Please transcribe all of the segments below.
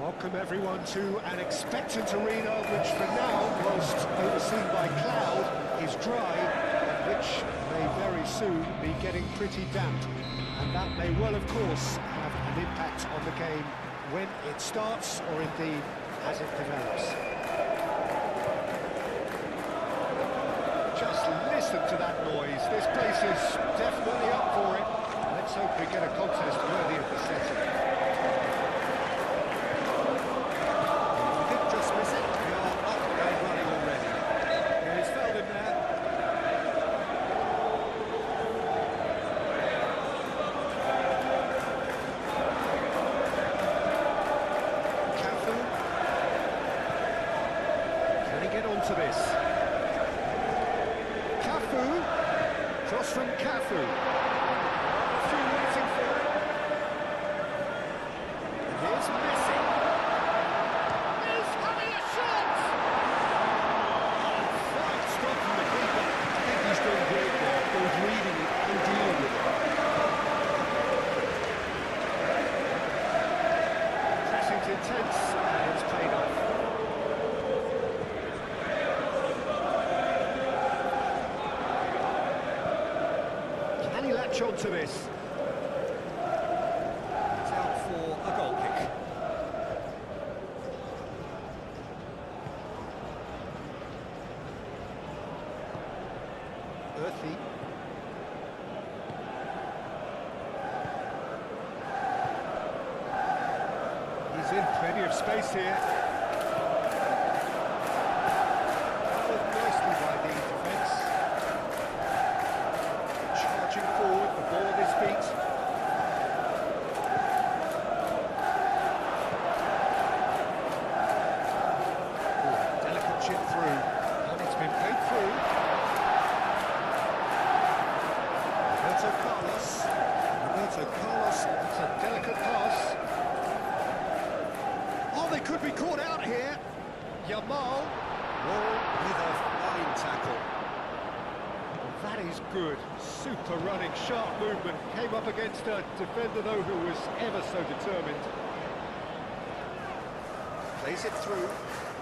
Welcome everyone to an expectant arena which for now, whilst overseen by cloud, is dry, and which may very soon be getting pretty damp. And that may well, of course, have an impact on the game when it starts, or indeed as it develops. Just listen to that noise. This place is definitely up for it. Let's hope we get a contest worthy of the setting. To this. Cafu, cross from Cafu. A few waiting for it. And here's Messi. He's having a shot! Fine stop from the keeper. I think he's doing great there, both reading it and dealing with it. Pressing's intense and it's paid off. Latch on to this. It's out for a goal kick. Earthy. He's in plenty of space here. Nicely by the defence. Forward, the ball at his feet. Ooh, delicate chip through, and it's been played through. Roberto Carlos, it's a delicate pass. Oh, they could be caught out here. Yamal, with a fine tackle. That is good. Super running, sharp movement. Came up against a defender, though, who was ever so determined. Plays it through.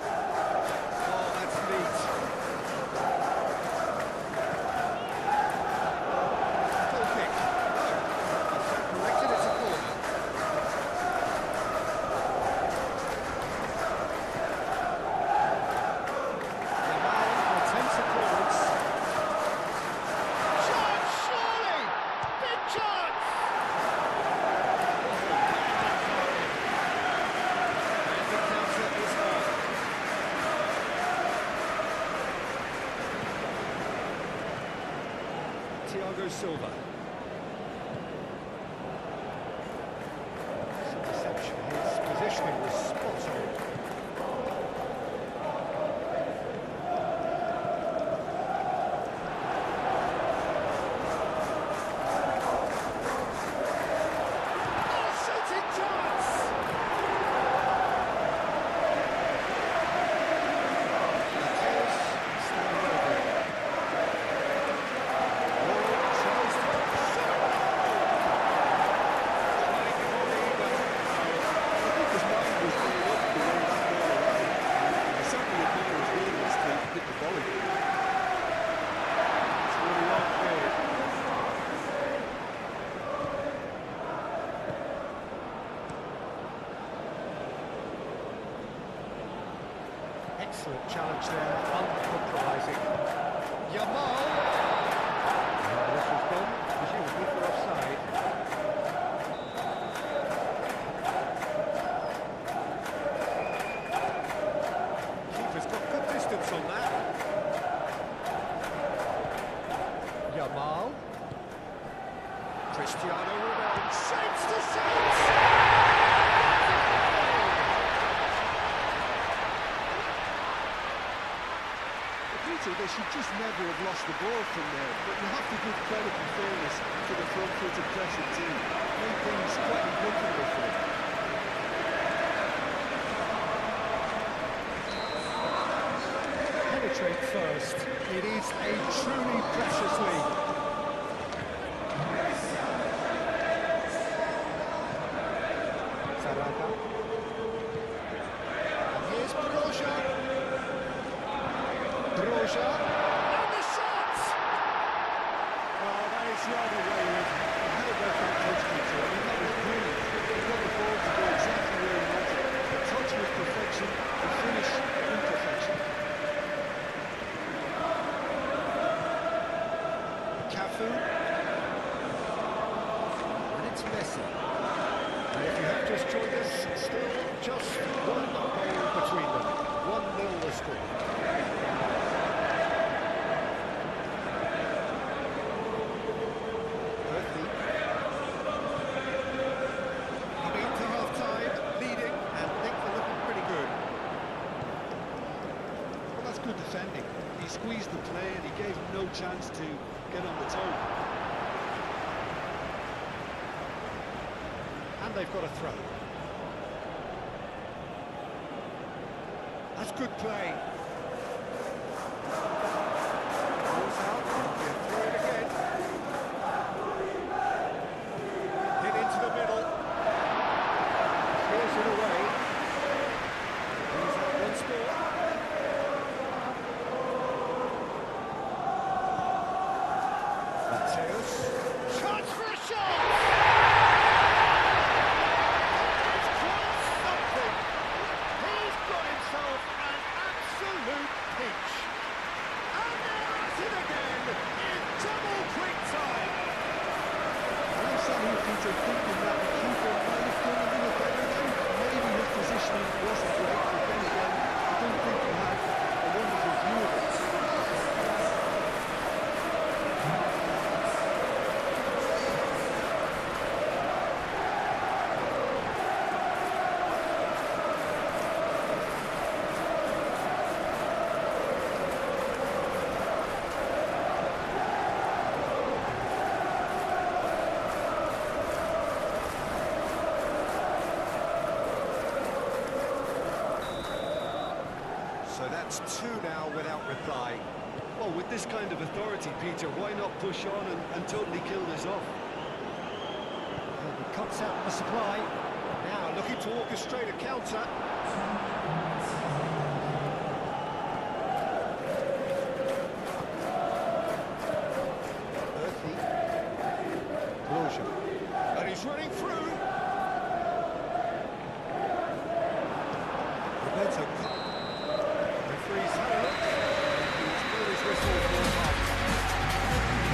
Oh, that's neat. Goal kick. No. Corrected, it's a corner. Yamal attempts a clearance. Thiago Silva. Some deception. His positioning was spot on. Excellent challenge there, uncompromising. Yamal! This was gone, presumably for offside. Keeper's got good distance on that. Yamal. Cristiano Ronaldo. Shapes to shapes! They should just never have lost the ball from there, but you have to give credit and fairness to the front-footed pressing team. Made things quite uncomfortable for them. Penetrate first. It is a truly precious league. Sarabia. Broja, and the shot! Oh, that is rather wayward. How about that touch control? I mean, that was brilliant. He got the ball to go exactly where he wanted. The touch was perfection, the finish imperfection. Cafu. And it's Messi. And if you have just joined us, still just one goal between them. 1-0 the score. Murphy. Coming up to half-time, leading, and things are looking pretty good. Well, that's good defending. He squeezed the play and he gave him no chance to get on the toe. And they've got a throw. That's good play. Ball's out, he'll throw it again. Hit into the middle. Clears it away. He's out once more. Mateus. Chance for a shot! It's quite something. He's got himself an absolute pinch. And they're at it again in double quick time. I'm sat here, Peter, thinking that the keeper might have done a little better now. Maybe his positioning wasn't great, but then again, I don't think he had a wonderful view of it. So that's two now without reply. Well, with this kind of authority, Peter, why not push on and totally kill this off? He cuts out the supply. Now looking to orchestrate a counter. Murphy. Broja. And he's running through. Roberto. Referee's had a look. He's blown his whistle for half.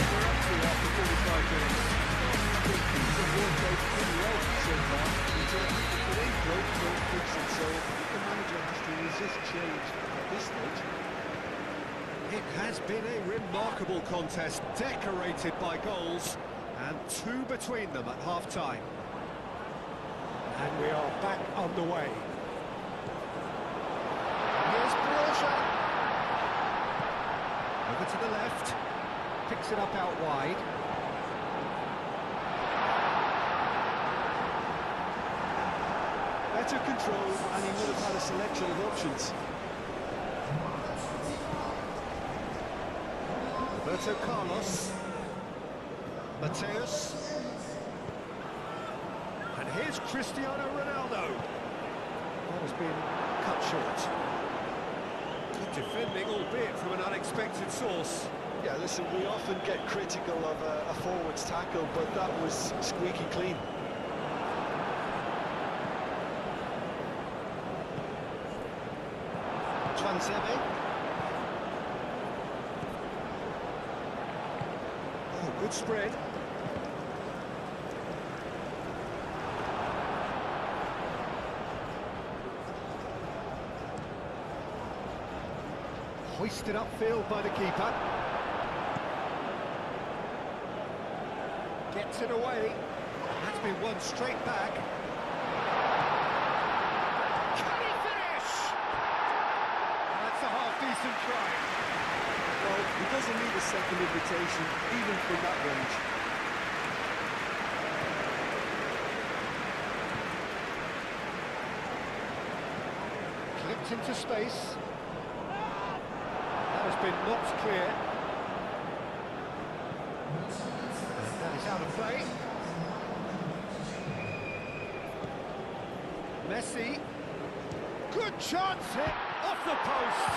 We're up to after 45 minutes. I think things have worked out pretty well so far. Peter, if it ain't broke, don't fix it. So I think the manager has to resist change at this stage. It has been a remarkable contest, decorated by goals, and two between them at half-time. And we are back on the way. Here's Broja. Over to the left. Picks it up out wide. Better control, and he would have had a selection of options. Roberto Carlos. Mateus. And here's Cristiano Ronaldo. That has been cut short. Good defending, albeit from an unexpected source. Yeah, listen, we often get critical of a forward's tackle, but that was squeaky clean. Tuanzebe. Oh, good spread. Hoisted upfield by the keeper. Gets it away. That's been won straight back. Can he finish? That's a half-decent try. Well, he doesn't need a second invitation, even from that range. Clipped into space. That has been knocked clear. And that is out of play. Messi. Good chance hit off the post.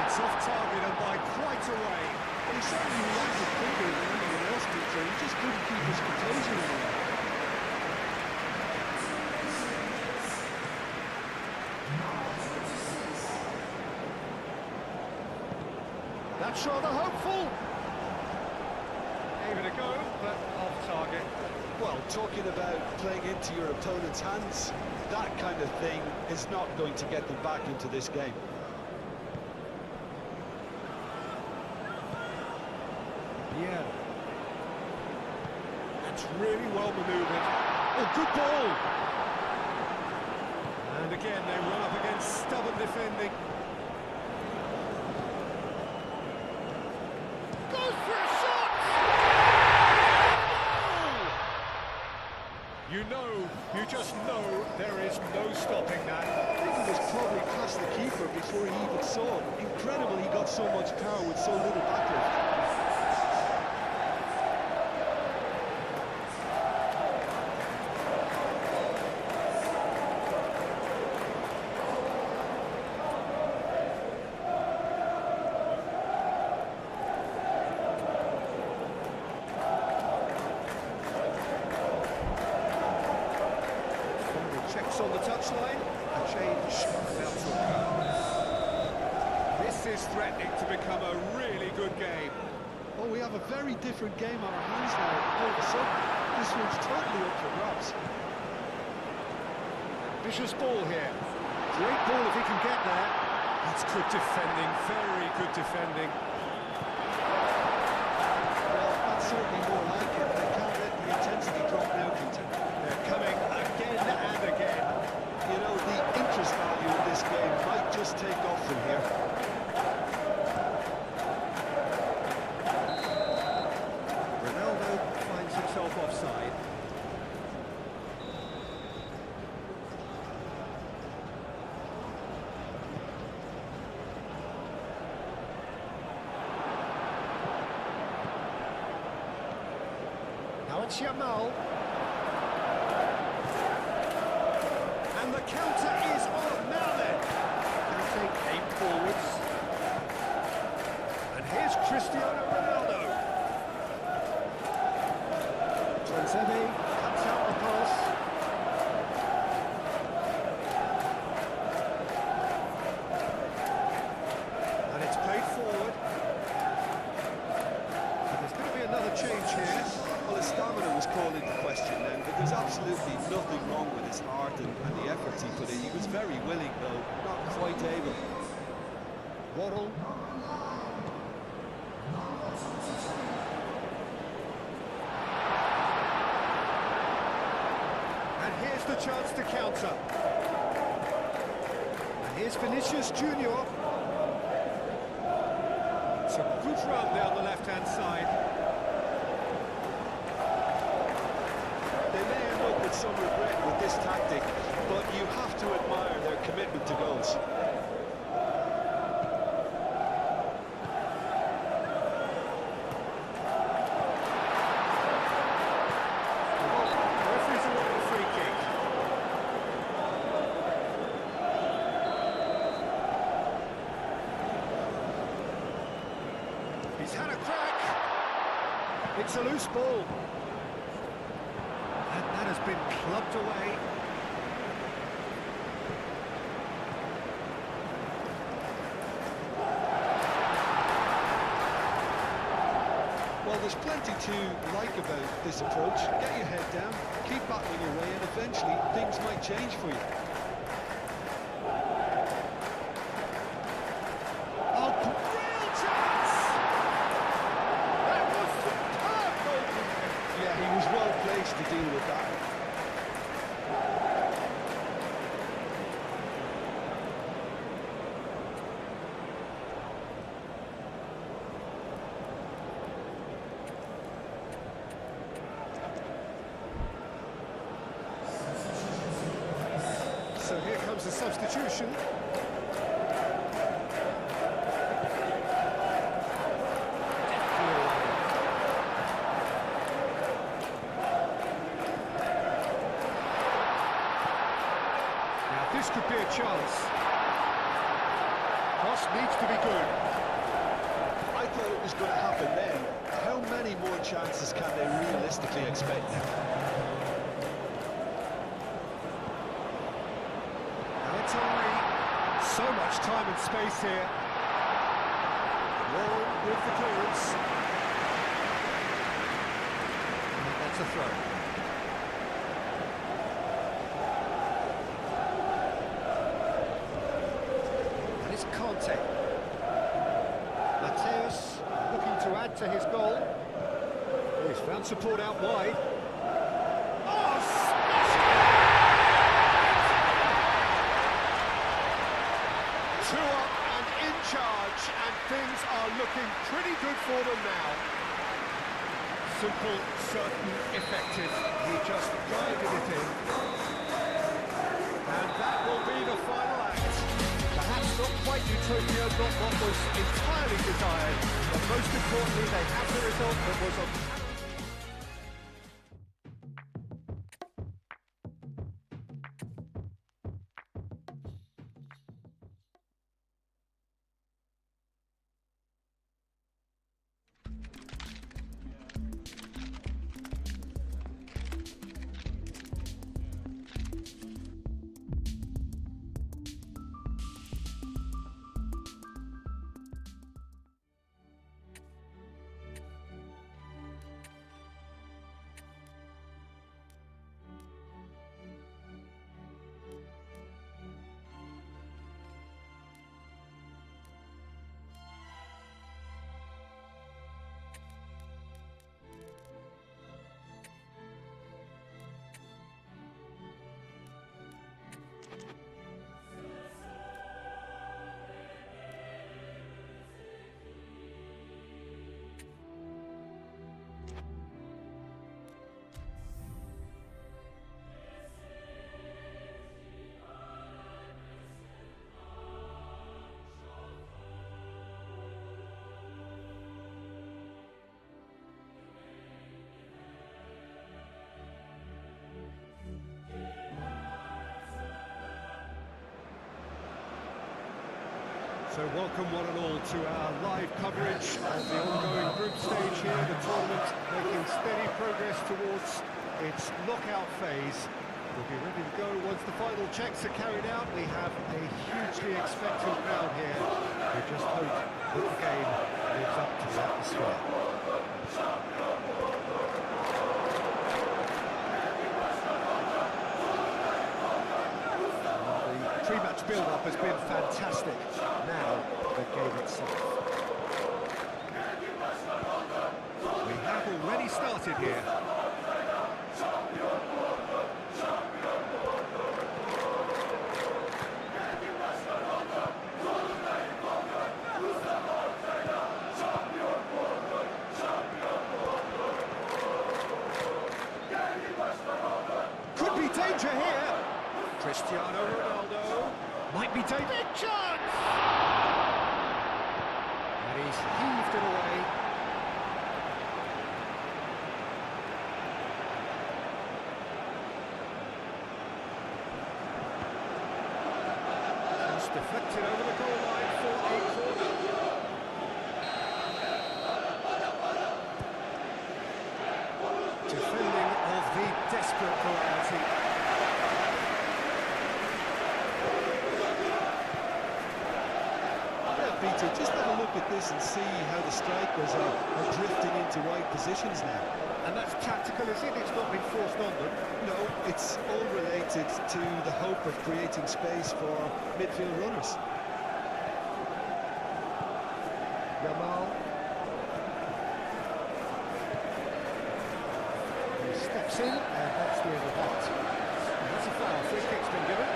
It's off target and by quite a way. Well, he certainly reacted quicker than anyone else did, so he just couldn't keep his composure in the end. That's rather hopeful. Gave it a go, but off target. Well, talking about playing into your opponent's hands, that kind of thing is not going to get them back into this game. Yeah. That's really well manoeuvred. Oh, good ball! And again, they run up against stubborn defending. Goes for a shot! You just know there is no stopping that. I think it was probably past the keeper before he even saw it. Incredible he got so much power with so little backlift. Checks on the touchline, a change about to occur. This is threatening to become a really good game. Oh, we have a very different game on our hands now. All of a sudden, this one's totally up for grabs. Ambitious ball here. Great ball if he can get there. That's good defending, very good defending. Well, that's certainly more like it. They can't let the intensity drop now, Quinton. They're coming again and again. You know, the interest value in this game might just take off from here. Ronaldo finds himself offside. Now it's Yamal. And the counter is on. Now then. Kante aimed forwards. And here's Cristiano Ronaldo. Transemi cuts out the pass. And it's played forward. And there's going to be another change here. Well, his stamina was called into question then, but there's absolutely nothing wrong with his heart and the efforts he put in. He was very willing, though, not quite able. Waddle. And here's the chance to counter. And here's Vinicius Junior. It's a good run down the left-hand side. They may end up with some regret with this tactic, but you have to admire their commitment to goals. The referee's awarded a free kick. He's had a crack. It's a loose ball. And that has been clubbed away. Well, there's plenty to like about this approach. Get your head down, keep battling away, and eventually things might change for you. Oh, real chance! That was superb goalkeeping. Yeah, he was well placed to deal with that. So here comes the substitution. Now this could be a chance. Cross needs to be good. I thought it was going to happen then. How many more chances can they realistically expect now? Now it's Henry. So much time and space here. Wall with the clearance. And that's a throw. And it's Conte. Mateus looking to add to his goal. He's found support out wide. Oh, smashed it! 2 up and in charge, and things are looking pretty good for them now. Simple, certain, effective. He just guided it in. And that will be the final act. Perhaps not quite Utopia, not what was entirely desired, but most importantly, they have the result that was on. So welcome one and all to our live coverage of the ongoing group stage here, the tournament making steady progress towards its knockout phase. We'll be ready to go once the final checks are carried out. We have a hugely expectant crowd here. We just hope that the game lives up to the atmosphere. The pre-match build-up has been fantastic. Now, the game itself. We have already started here. Could be danger here. Cristiano Ronaldo might be taking a chance. And he's heaved it away. Just deflected over the goal line for a corner. Defending of the desperate variety. Peter, just have a look at this and see how the strikers are drifting into wide positions now. And that's tactical, is it? It's not been forced on them. No, it's all related to the hope of creating space for midfield runners. Yamal. He steps in, and that's the end of that. And that's a foul. Free kick's been given.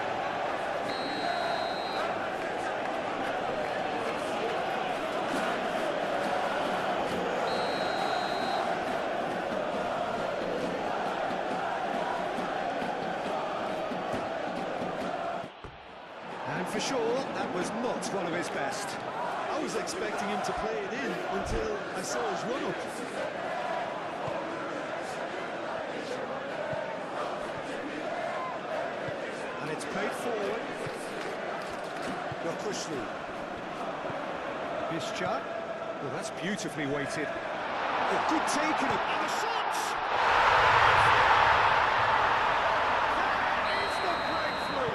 And for sure, that was not one of his best. I was expecting him to play it in until I saw his run-up. And it's played forward. Yokushlu. Bischa. Well, that's beautifully weighted. Oh, good taking him. And the shots! That is the breakthrough!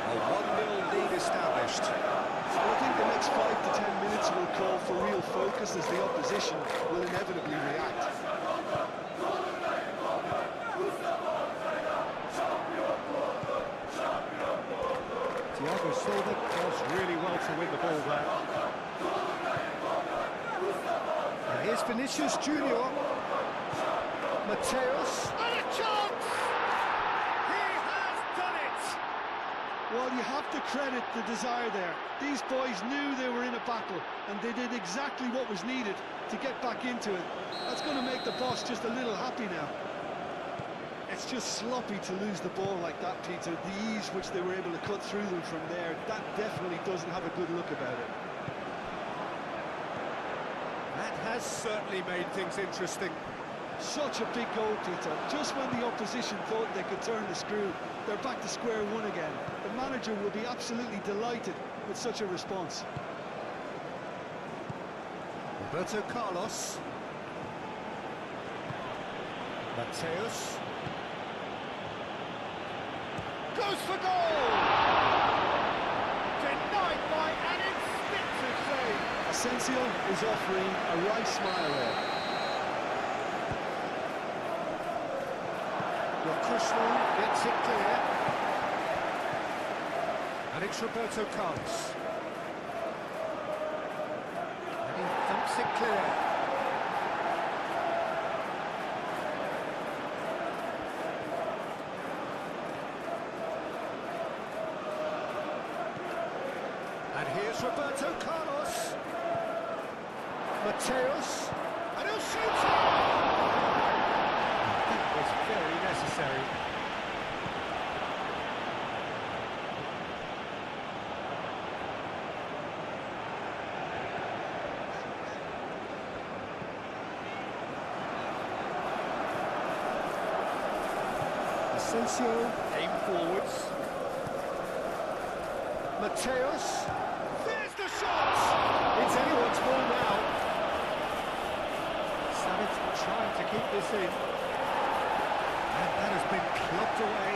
A 1-0 lead established. Well, I think the next 5 to 10 minutes will call for real focus as the opposition will inevitably react. Thiago Silva does really well to win the ball there. And here's Vinicius Junior. Mateus. And a chance! He has done it! Well, you have to credit the desire there. These boys knew they were in a battle, and they did exactly what was needed to get back into it. That's going to make the boss just a little happy now. It's just sloppy to lose the ball like that, Peter. The ease which they were able to cut through them from there, that definitely doesn't have a good look about it. That has certainly made things interesting. Such a big goal, Peter. Just when the opposition thought they could turn the screw, they're back to square one again. The manager will be absolutely delighted with such a response. Roberto Carlos. Mateus. Goes for goal! Denied by an instinctive save. Asensio is offering a right smile there. Well, Krishna gets it clear. And it's Roberto Carlos. And he thumps it clear. And here's Roberto Carlos. Mateus. And he'll shoot it! That was very necessary. Asensio aim forwards. Mateus. There's the shot! It's anyone's ball now. Savic trying to keep this in. And that has been clubbed away.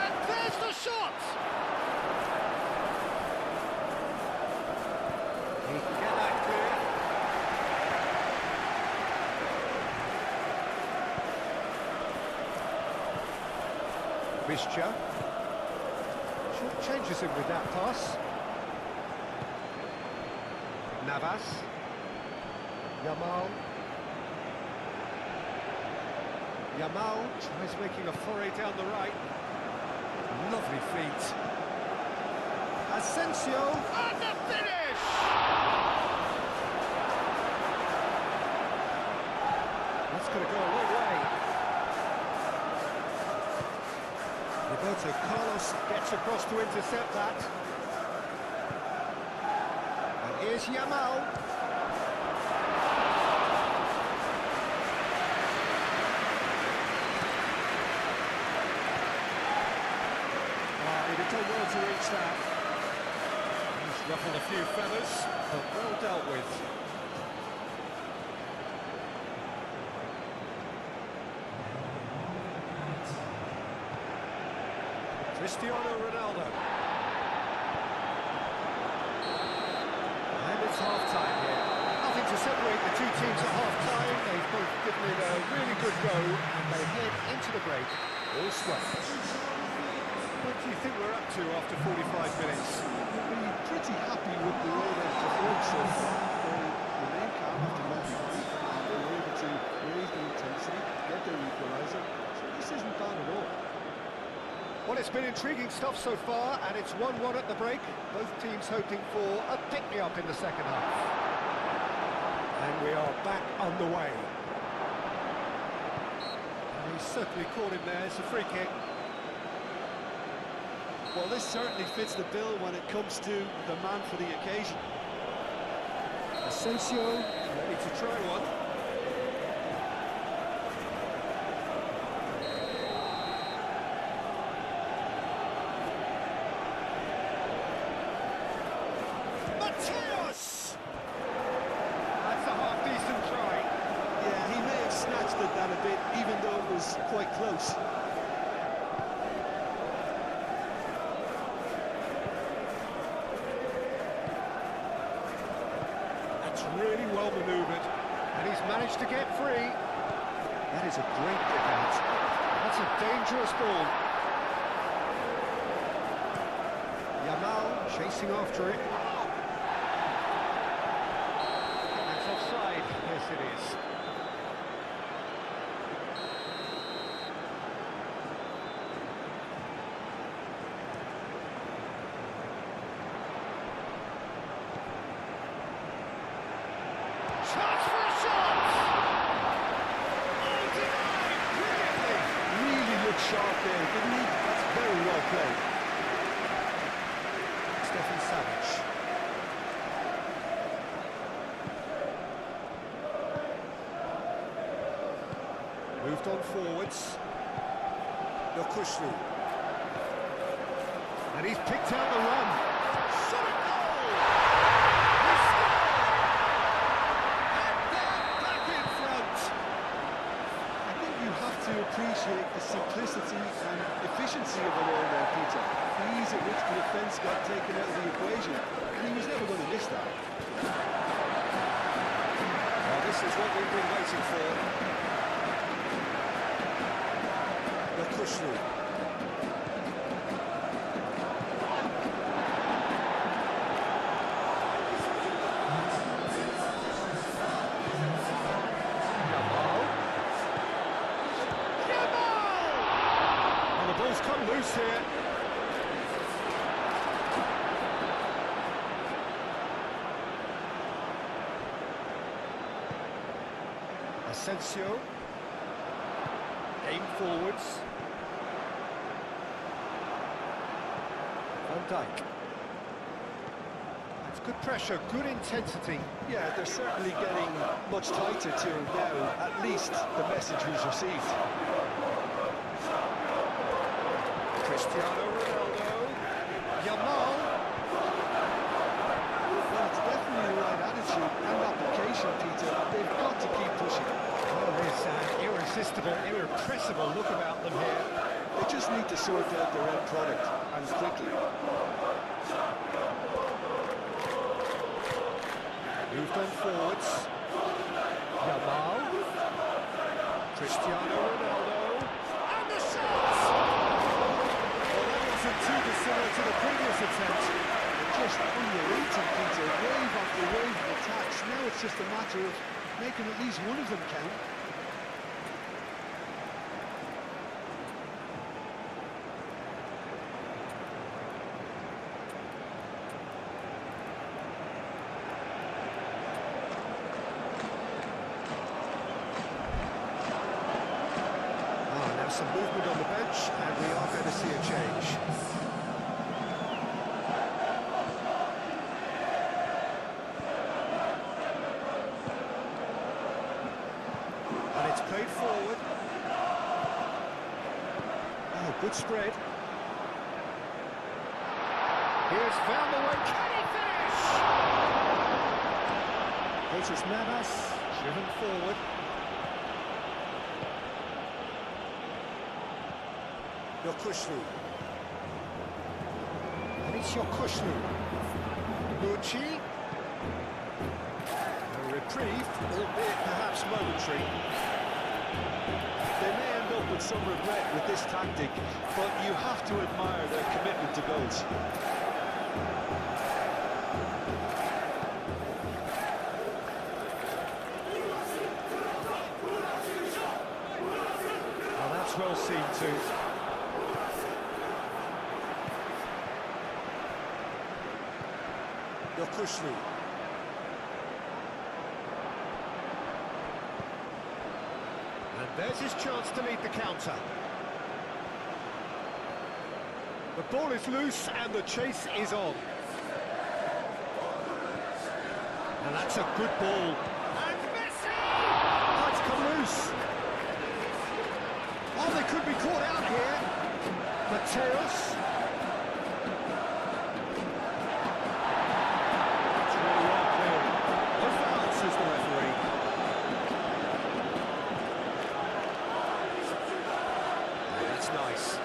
And there's the shot! He can get that clear. Bischa. Short changes him with that pass. Navas. Yamal. Yamal tries making a foray down the right. Lovely feet. Asensio. And the finish! That's going to go a long way. Roberto Carlos gets across to intercept that. And here's Yamal. He did well to reach that. He's ruffled a few feathers, but well dealt with. Cristiano Ronaldo. And it's half-time here. Nothing to separate the two teams at half-time. They've both given it a really good go, and they head into the break all sweat. What do you think we're up to after 45 minutes? We'll be pretty happy with the way they've performed so far. They remain calm after moving on. They were able to raise the intensity, get their equaliser. So this isn't bad at all. Well, it's been intriguing stuff so far, and it's 1-1 at the break. Both teams hoping for a pick-me-up in the second half. And we are back underway. And he certainly caught him there. It's a free kick. Well, this certainly fits the bill when it comes to the man for the occasion. Asensio ready to try one. was quite close. That's really well manoeuvred, and he's managed to get free. That is a great pick out. That's a dangerous ball. Yamal chasing after it. It's offside. Yes, it is. Chance for a shot! Oh, denied! Brilliantly! Really looked sharp there, didn't he? That's very well played. Stefan Savic. Moved on forwards. Yokushlu. And he's picked out the run. Shot a goal! He scored! And they're back in front! I think you have to appreciate the simplicity and efficiency of it all there, Peter. The ease at which the defence got taken out of the equation, and he was never going to miss that. Well, this is what we've been waiting for. Yokushlu. The ball's come loose here. Asensio. Aim forwards. Van Dijk. That's good pressure, good intensity. Yeah, they're certainly getting much tighter to him now. At least the message was received. Cristiano Ronaldo. Yamal. Well, it's definitely the right attitude and application, Peter. They've got to keep pushing. Oh, there's an irresistible, irrepressible look about them here. They just need to sort out their end product, and quickly. Moved on forwards. Yamal. Cristiano Ronaldo. And the shot! Well, that wasn't too dissimilar to the previous attempt. Just unrelenting, Peter. Wave after wave of attacks. Now it's just a matter of making at least one of them count. Now some movement on the bench, and we are going to see a change. And it's played forward. Oh, good spread. Here's Van der Way. Can he finish? Jesus Navas, driven forward. Yokushlu. And it's Yokushlu. Nucci. A reprieve, albeit perhaps momentary. They may end up with some regret with this tactic, but you have to admire their commitment to goals. Well, that's well seen too. Yokushlu. And there's his chance to lead the counter. The ball is loose and the chase is on. And that's a good ball. And Messi! Oh, it's come loose. Oh, they could be caught out here. Mateus. It's really well cleared. No foul, says the referee. nice.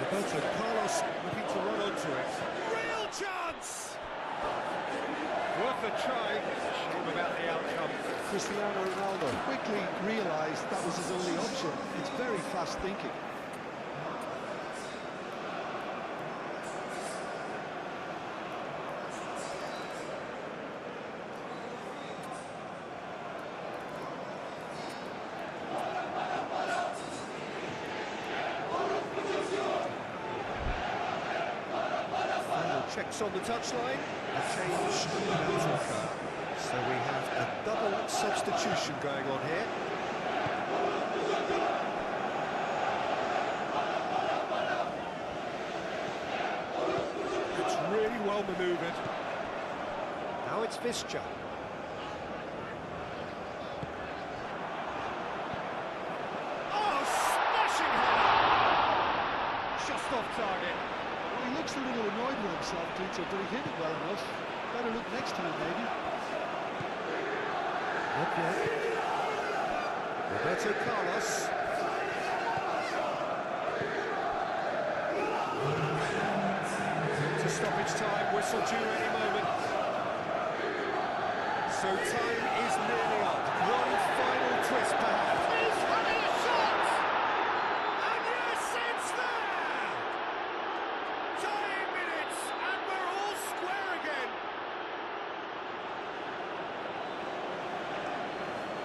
Roberto Carlos looking to run onto it. Real chance! Worth a try. Shame about the outcome. Cristiano Ronaldo quickly realised that was his only option. It's very fast thinking. Checks on the touchline. A change about to occur. So we have a double substitution going on here. It's really well manoeuvred. Now it's Visca. Oh, smashing header! Just off target. He looks a little annoyed with himself, Peter, but he hit it well enough. Better look next time, maybe. Not yet. Roberto Carlos. To stoppage time, whistle due any moment. So time is nearly up. One final twist, perhaps. He's having a shot! And yes, it's there! Tying minutes, and we're all square again.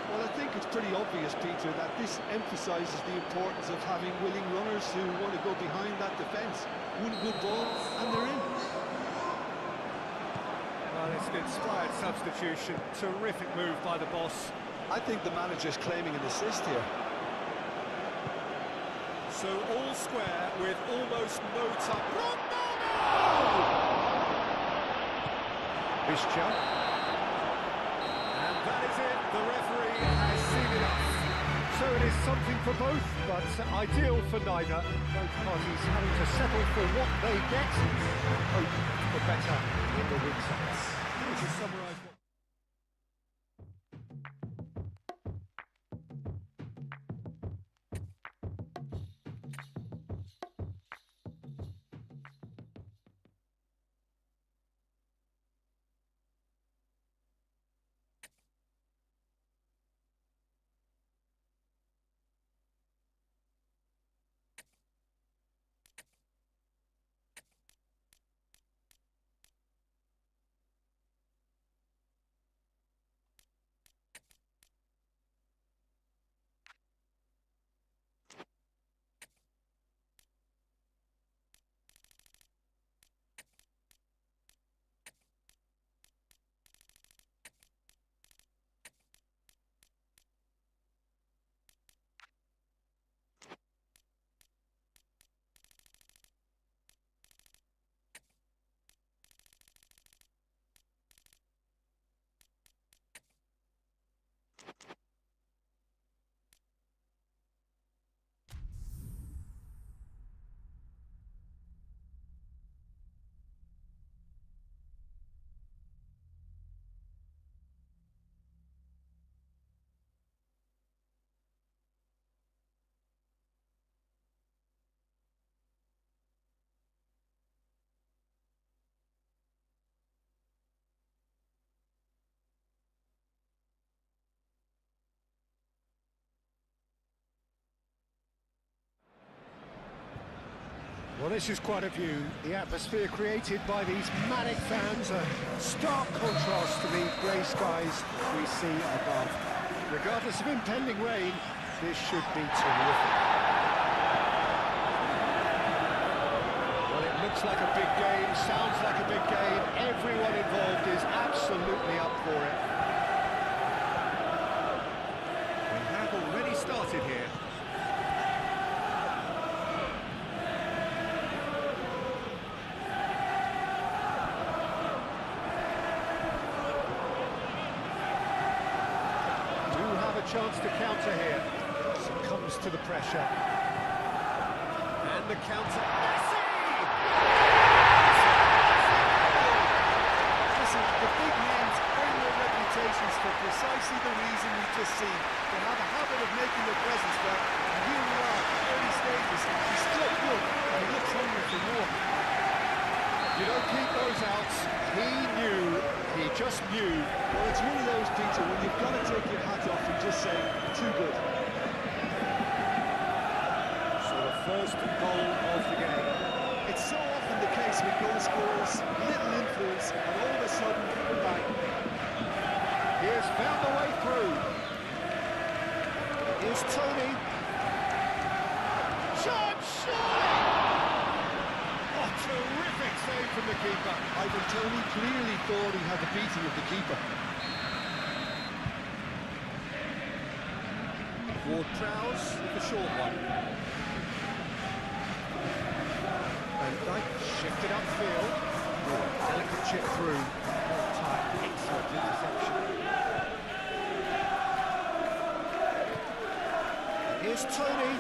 Well, I think it's pretty obvious, Peter, that this emphasises the importance of having willing runners who want to go behind that defence. One good ball, and they're in. Well, it's an inspired substitution. Terrific move by the boss. I think the manager's claiming an assist here. So all square with almost no time. Ronaldo! Visca. And that is it. The referee has seen enough. So it is something for both, but ideal for neither. Both parties having to settle for what they get. Hope for better in the weeks ahead. Would you summarise what... Well, this is quite a view. The atmosphere created by these manic fans, a stark contrast to the grey skies we see above. Regardless of impending rain, this should be terrific. Well, it looks like a big game, sounds like a big game. Everyone involved is absolutely up for it. We have already started here. Chance to counter here. Succumbs to the pressure. And the counter. Messi! Listen, the big names earn their reputations for precisely the reason we've just seen. They have a habit of making their presence felt, and here we are, early stages. He's still good, and he looks hungry for more. You don't keep those outs. He just knew. Well, it's one of those, Peter, when you've got to take your hat off and just say, too good. So the first goal of the game. It's so often the case with goal scorers, little influence, and all of a sudden, bang. He has found the way through. Here's Tony. Shot! Oh, terrific save from the keeper. Ivan Toney clearly thought he had the beating of the keeper. Ward-Prowse with a short one. Van Dijk shifted upfield. Delicate chip through. Well-timed, excellent interception. Here's Tony.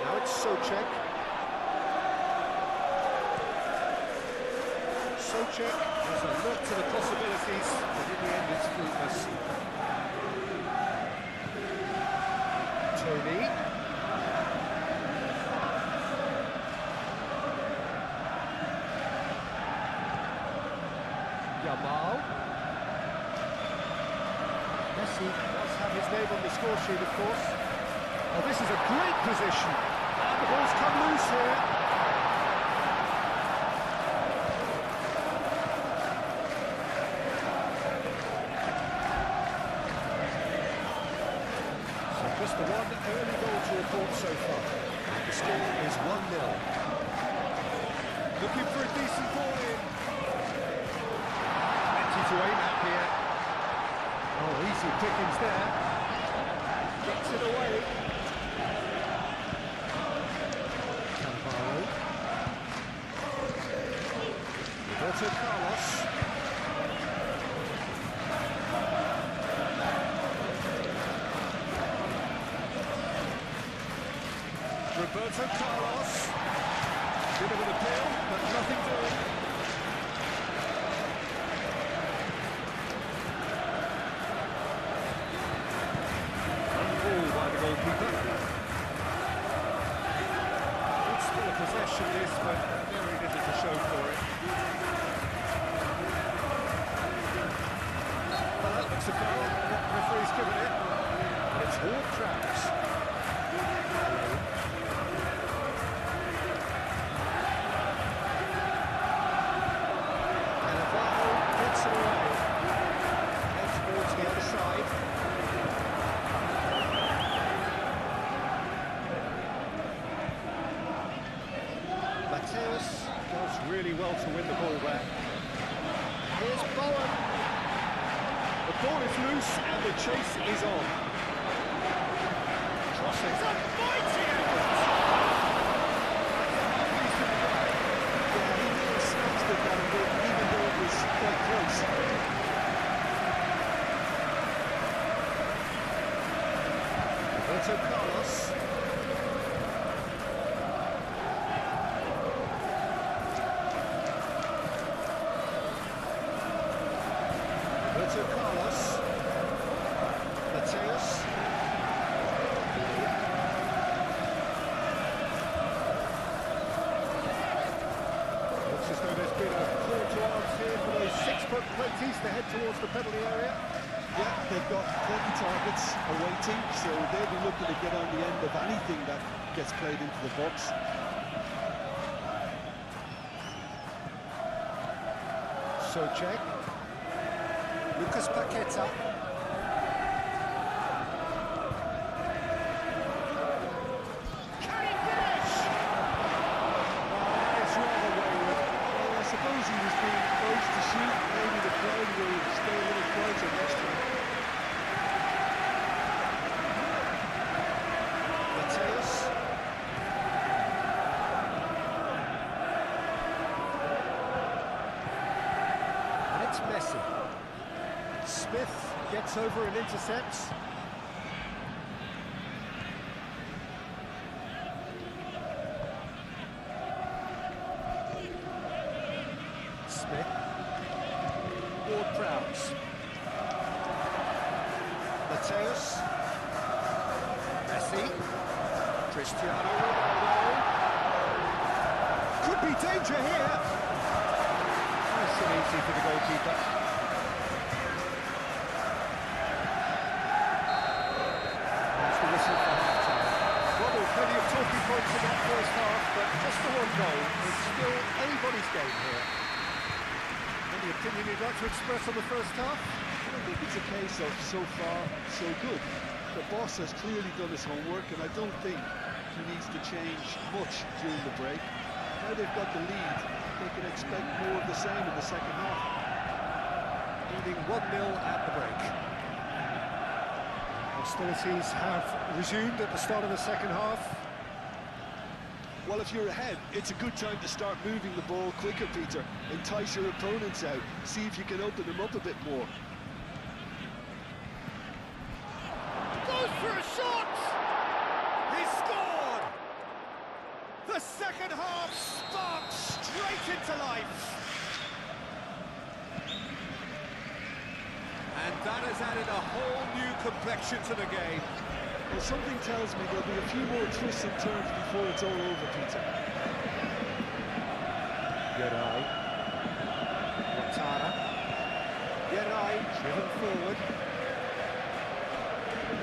Now it's Souček. Souček has a look to the possibilities, but in the end it's fruitless. Tony. Yamal. Messi does have his name on the score sheet, of course. Oh, this is a great position. And the ball's come loose here. So just the one early goal to report so far. The score is 1-0. Looking for a decent ball in. Plenty to aim at here. Oh, easy pickings there. Gets it away. Cannavaro. Roberto Carlos. Roberto Carlos. Bit of an appeal, but nothing doing. By the goalkeeper. It's still a possession, this, but very little to show for it. Well, that looks a goal. The referee's given it. It's Ward-Prowse. And Navarro gets it away. Heads towards the other side. Mateus does really well to win the ball back. Here's Bowen. The ball is loose and the chase is on. Crosses. A mighty effort! Yeah, he really snatched it that a bit, even though it was quite close. Roberto Carlos. Roberto Carlos. Mateus. Looks as though there's been a call to arms here for those 6-foot platies to head towards the penalty area. Yeah, they've got 20 targets awaiting, so they'll be looking to get on the end of anything that gets played into the box. Souček. Lucas Paqueta. Can he finish? It's rather wayward. Well, I suppose he was being close to shoot. Maybe the crowd will stay a little quieter next time. Mateus. And it's Messi. Smith gets over and intercepts. Smith. Ward-Prowse. Mateus. Messi. Cristiano Ronaldo. Could be danger here. Nice and easy for the goalkeeper. That's the whistle for half-time. Well, there were plenty of talking points in that first half, but just the one goal. It's still anybody's game here. Any opinion you'd like to express on the first half? I think it's a case of so far, so good. The boss has clearly done his homework, and I don't think he needs to change much during the break. Now they've got the lead, they can expect more of the same in the second half. Leading 1-0 at the break. Hostilities have resumed at the start of the second half. Well, if you're ahead, it's a good time to start moving the ball quicker, Peter. Entice your opponents out, see if you can open them up a bit more. Goes for a shot! He scored! The second half sparks straight into life. And that has added a whole new complexion to the game. Well, something tells me there'll be a few more twists and turns before it's all over, Peter. Geray. Ouattara. Geray, driven forward.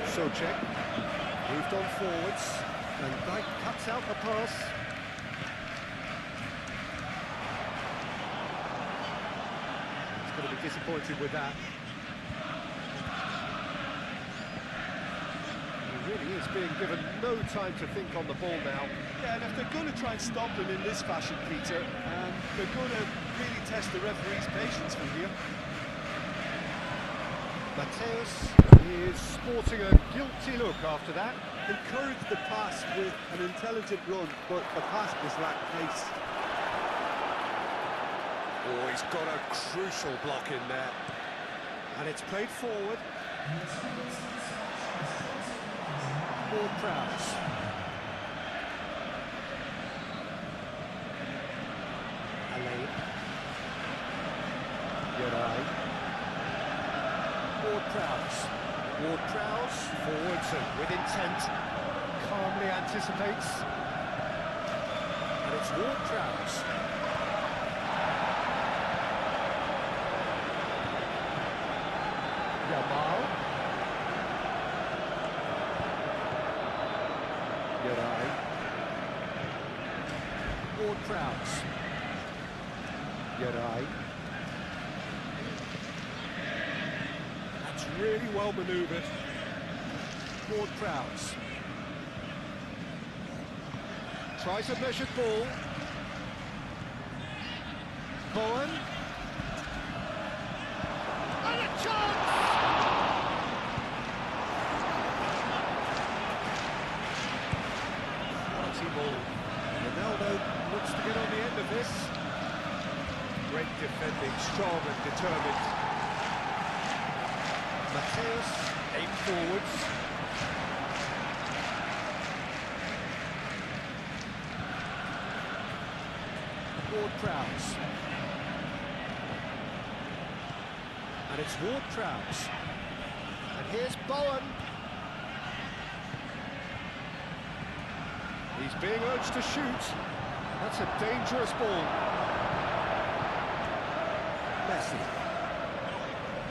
Souček moved on forwards, and Dyke cuts out the pass. He's going to be disappointed with that. He really is being given no time to think on the ball now. Yeah, and if they're going to try and stop him in this fashion, Peter, they're going to really test the referee's patience from here. Mateus is sporting a guilty look after that. Encouraged the pass with an intelligent run, but the pass just lacked pace. Oh, he's got a crucial block in there. And it's played forward. Ward-Prowse. Alain. Geray. Ward-Prowse. Ward-Prowse forwards and with intent. Calmly anticipates. And it's Ward-Prowse. Yamal. Geray. Ward-Prowse. Geray. That's really well manoeuvred. Ward-Prowse. Tries a measured ball. Bowen. And a chance! Quality ball. Ronaldo looks to get on the end of this. Great defending, strong and determined. Mateus, aim forwards. Ward-Prowse. And it's Ward-Prowse. And here's Bowen. He's being urged to shoot. That's a dangerous ball. Messi.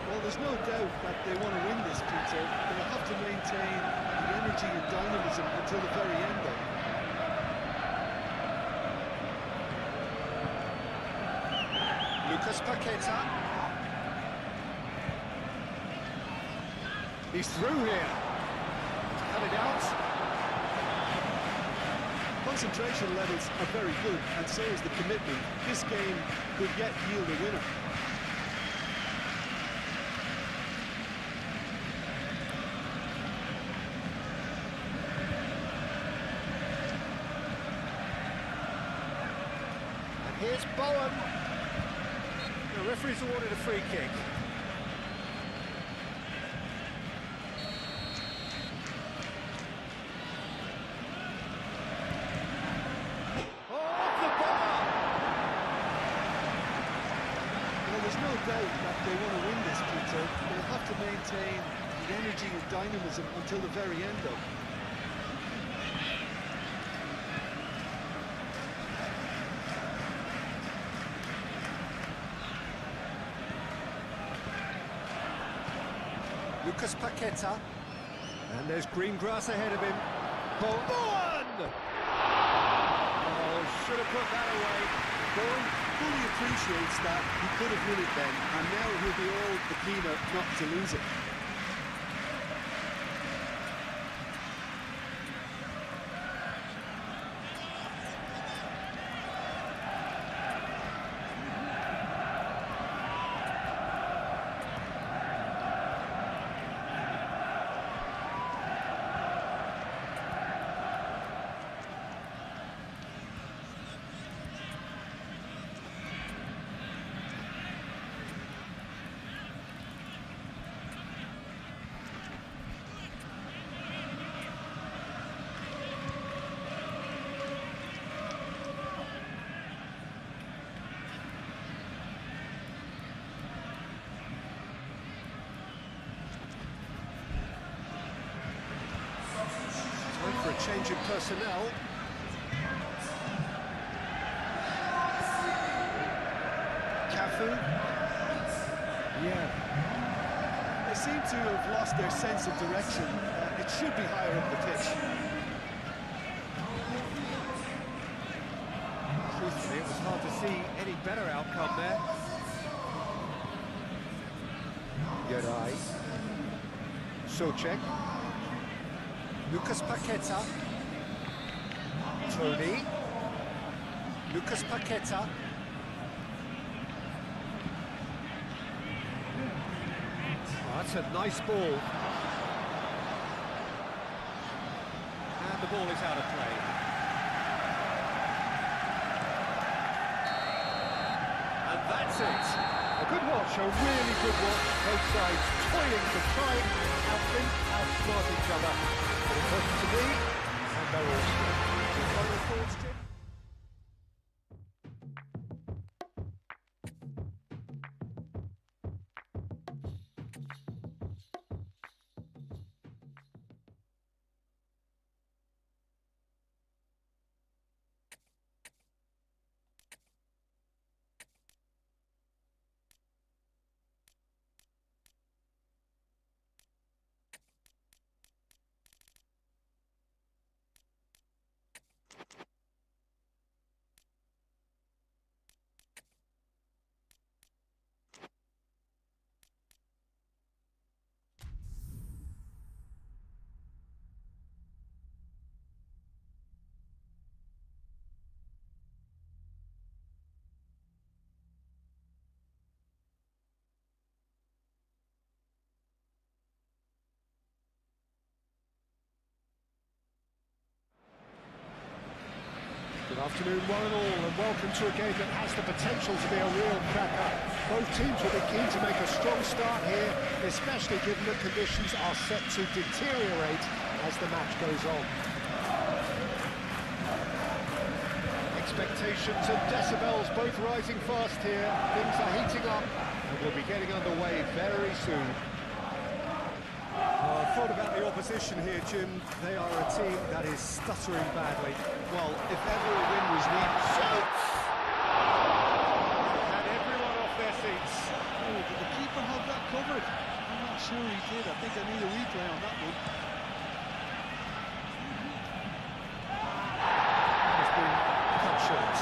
Well, there's no doubt that they want to win this, Peter. They'll have to maintain the energy and dynamism until the very end, though. Lucas Paqueta. He's through here. Cut it out. Concentration levels are very good, and so is the commitment. This game could yet yield a winner. And here's Bowen. The referee's awarded a free kick. There's no doubt that they want to win this, Peter. They'll have to maintain with energy and dynamism until the very end, though. Lucas Paqueta. And there's green grass ahead of him. Bowen! Oh, should have put that away. Bowen fully appreciates that he could have won it then, and now he'll be all the keener not to lose it. For a change in personnel. Cafu. Yeah. They seem to have lost their sense of direction. It should be higher up the pitch. Truthfully, it was hard to see any better outcome there. Yeray. Souček. Lucas Paqueta. Tony. Lucas Paqueta. Oh, that's a nice ball. And the ball is out of play. And that's it. A good watch, a really good watch. Both sides toiling to try and outthink, outsmart each other. But it wasn't to be, and they're all straight. Final thoughts, Jim? Good afternoon, one and all, and welcome to a game that has the potential to be a real cracker. Both teams will be keen to make a strong start here, especially given that conditions are set to deteriorate as the match goes on. Expectations and decibels both rising fast here. Things are heating up, and we'll be getting underway very soon. I thought about the opposition here, Jim. They are a team that is stuttering badly. Well, if ever a win was needed... Shoots! And everyone off their seats. Oh, did the keeper have that covered? I'm not sure he did. I think I need a replay on that one. Has been cut short.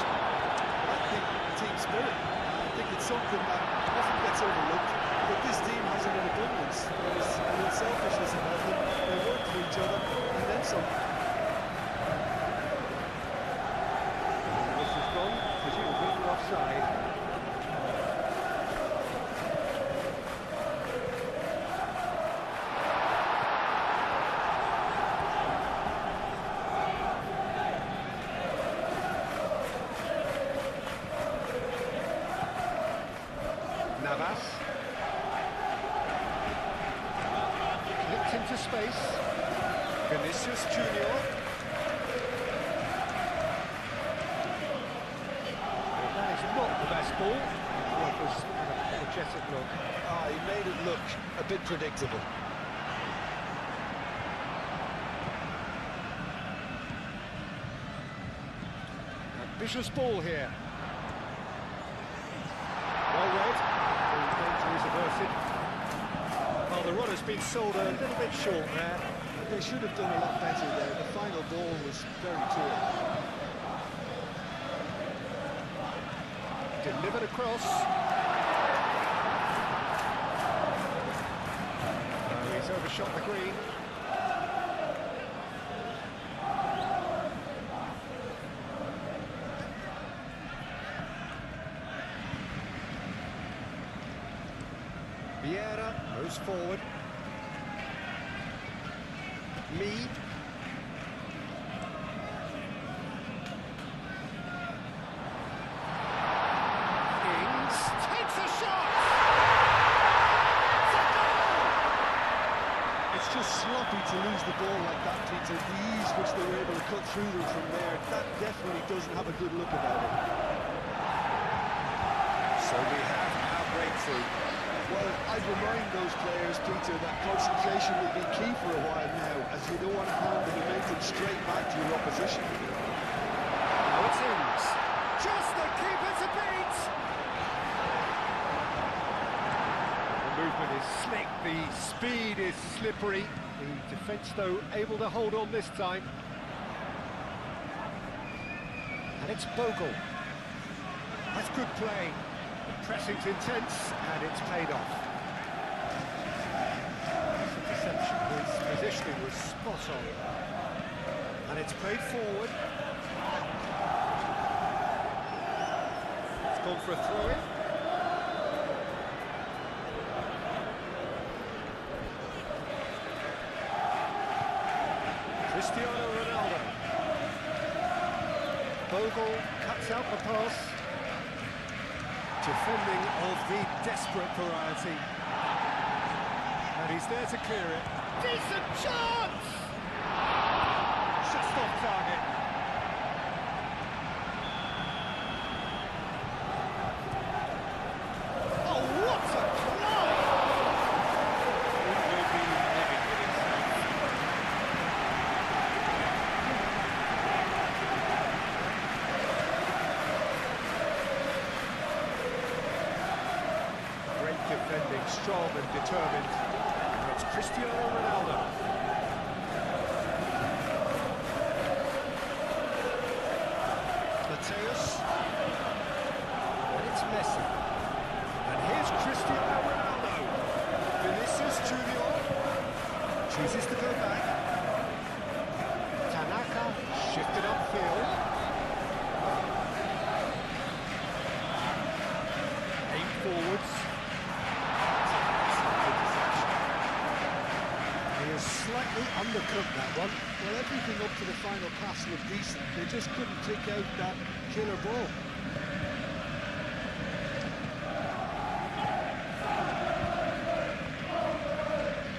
I think team spirit. I think it's something that often gets overlooked. But this team has it in abundance. There's no selfishness about them. They work for each other, and then some. This has gone, presumably offside. Navas. Flicked into space. Vinicius Junior. Well, that is not the best ball. It was an apologetic look. He made it look a bit predictable. vicious ball here. Well read. The danger is averted. Well, the run has been sold a little bit short there. They should have done a lot better there. The final ball was very poor. Delivered across. Oh, he's overshot the green. Vieira moves forward. Lee. Ings takes a shot! It's a goal! It's just sloppy to lose the ball like that, Peter. The ease which they were able to cut through them from there, that definitely doesn't have a good look about it. So we have our breakthrough. Well, I'd remind those players, Peter, that concentration will be key for a while now, as you don't want to hand the momentum straight back to your opposition. Now it's Ings. Just the keeper to beat! The movement is slick, the speed is slippery. The defence, though, able to hold on this time. And it's Bogle. That's good play. The pressing's intense, and it's paid off. His interception, his positioning was spot on. And it's played forward. It's gone for a throw-in. Cristiano Ronaldo. Bogle cuts out the pass. Defending of the desperate variety. And he's there to clear it. Decent chance! Just off target. Oh, what a try! It will be living with itself. Great defending, strong and determined. And it's Cristiano Ronaldo. Mateus. And it's Messi. And here's Cristiano Ronaldo. Vinicius Junior chooses to go back. Tanaka shifted upfield. Aim forwards. He has slightly undercooked that one. Well, everything up to the final pass looked decent. They just couldn't take out that killer ball.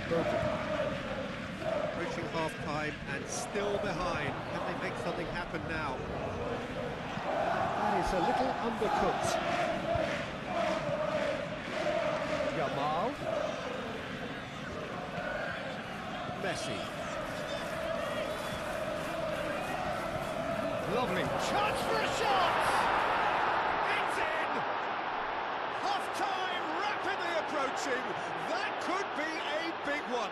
Broken. Approaching half-time and still behind. Can they make something happen now? That is a little undercooked. Yamal. Messi. Lovely. Chance for a shot! It's in! Half-time rapidly approaching. That could be a big one.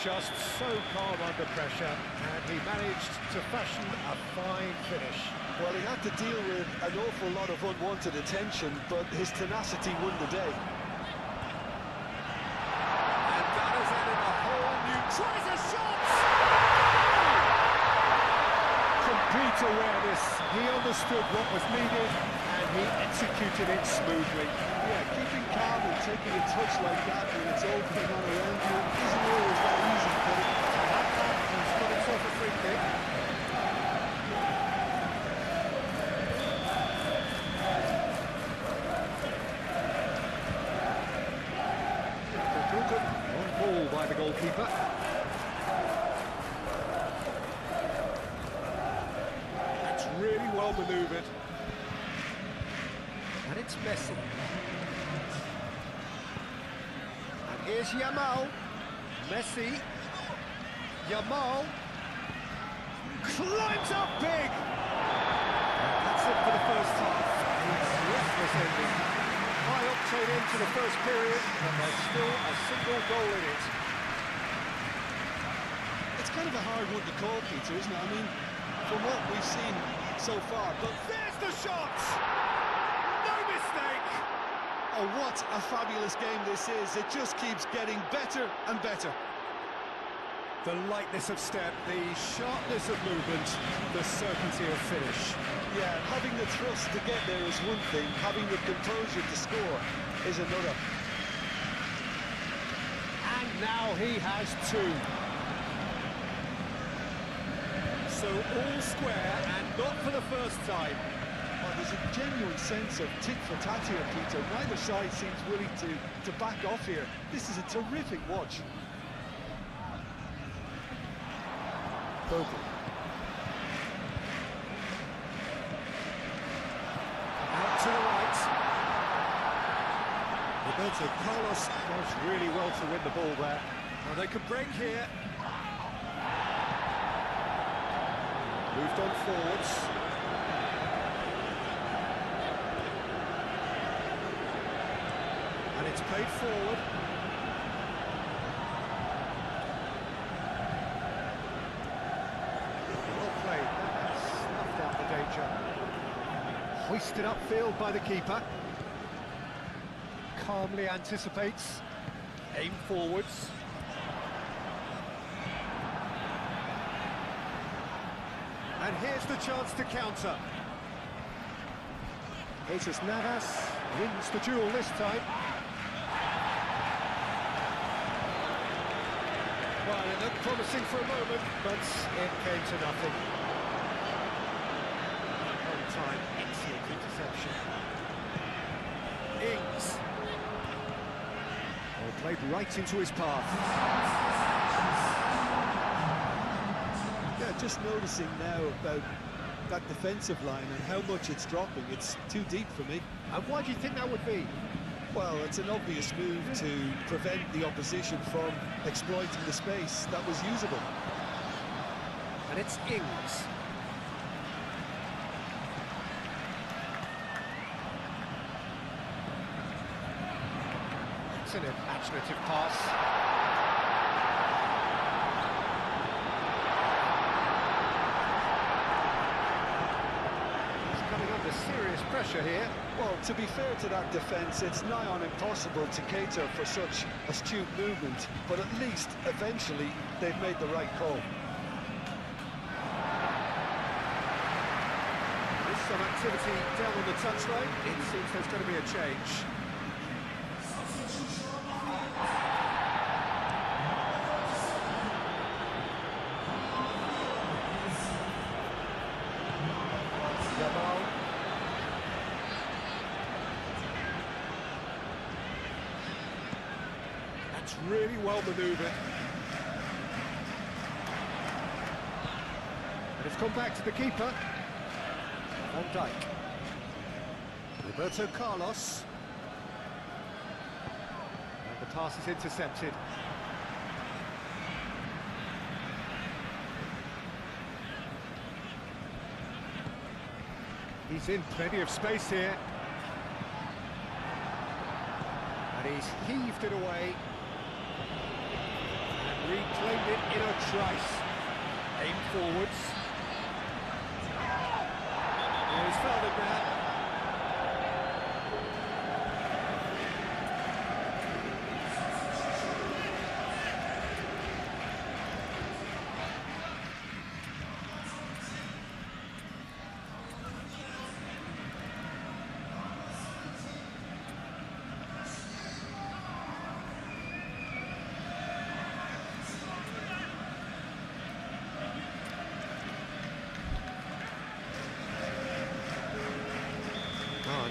Just so calm under pressure, and he managed to fashion a fine finish. Well, he had to deal with an awful lot of unwanted attention, but his tenacity won the day. And that has added a whole new... Tries a shot! Complete awareness. He understood what was needed, and he executed it smoothly. Yeah, keeping calm and taking a touch like that when it's opening on around you isn't always that easy, but He's got himself a free kick. On ball by the goalkeeper. That's really well manoeuvred. And it's Messi. And here's Yamal. Messi. Yamal. Climbs up big. it for the first half. It's reckless ending. High octane into the first period, but there's still a single goal in it. It's kind of a hard one to call, Peter, isn't it? I mean, from what we've seen so far, but There's the shot! No mistake! oh, what a fabulous game this is. It just keeps getting better and better. The lightness of step, the sharpness of movement, the certainty of finish. Yeah, having the thrust to get there is one thing, having the composure to score is another. And now he has two. So all square, and not for the first time. Well, there's a genuine sense of tit-for-tat here, Peter. Neither side seems willing to back off here. This is a terrific watch. Bogle. Out to the right. Roberto Carlos does really well to win the ball there. Now they could break here. Moved on forwards. And it's played forward. Well played. That snuffed out the danger. Hoisted upfield by the keeper. Calmly anticipates. Aim forwards. And here's the chance to counter. Jesus Navas wins the duel this time. Well, it looked promising for a moment, but it came to nothing. On time, excellent interception. Ings. Oh, played right into his path. Yeah, just noticing now about that defensive line and how much it's dropping. It's too deep for me. And why do you think that would be? Well, it's an obvious move to prevent the opposition from exploiting the space that was usable. And it's Ings. It's an imaginative pass. Serious pressure here. Well, to be fair to that defence, it's nigh on impossible to cater for such astute movement, but at least, eventually, they've made the right call. There's some activity down on the touchline. It seems there's going to be a change. That's really well manoeuvred. And it's come back to the keeper. Van Dijk. Roberto Carlos. And the pass is intercepted. He's in plenty of space here. And he's heaved it away. And reclaimed it in a trice. Aim forwards. Oh, he's fouled it now.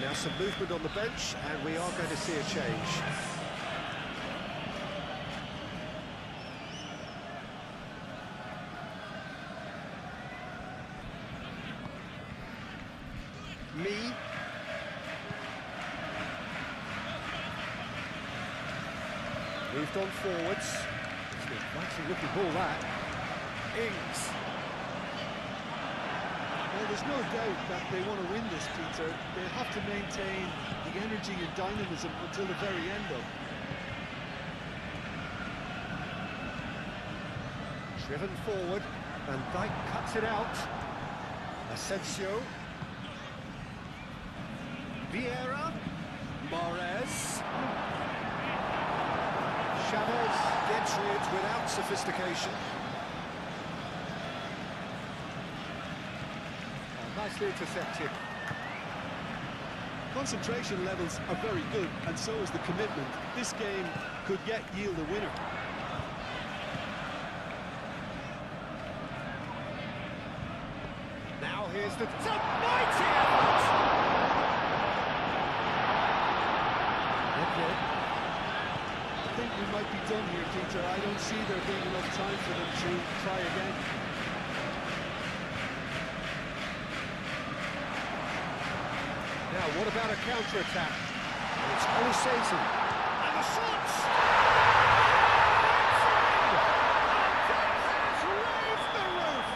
Now some movement on the bench, and we are going to see a change. Lee. Moved on forwards. It's an inviting looking ball, that. Ings. Well, there's no doubt that they want to win this, Peter. They have to maintain the energy and dynamism until the very end, though. Driven forward, and Dijk cuts it out. Asensio. Vieira. Mahrez. Chavez gets it without sophistication. Nicely intercepted. Concentration levels are very good, and so is the commitment. This game could yet yield a winner. Now here's the mighty effort! Okay. I think we might be done here, Peter. I don't see there being enough time for them to try again. Now, what about a counter-attack? It's Olusegun. And the shots! Raised the roof!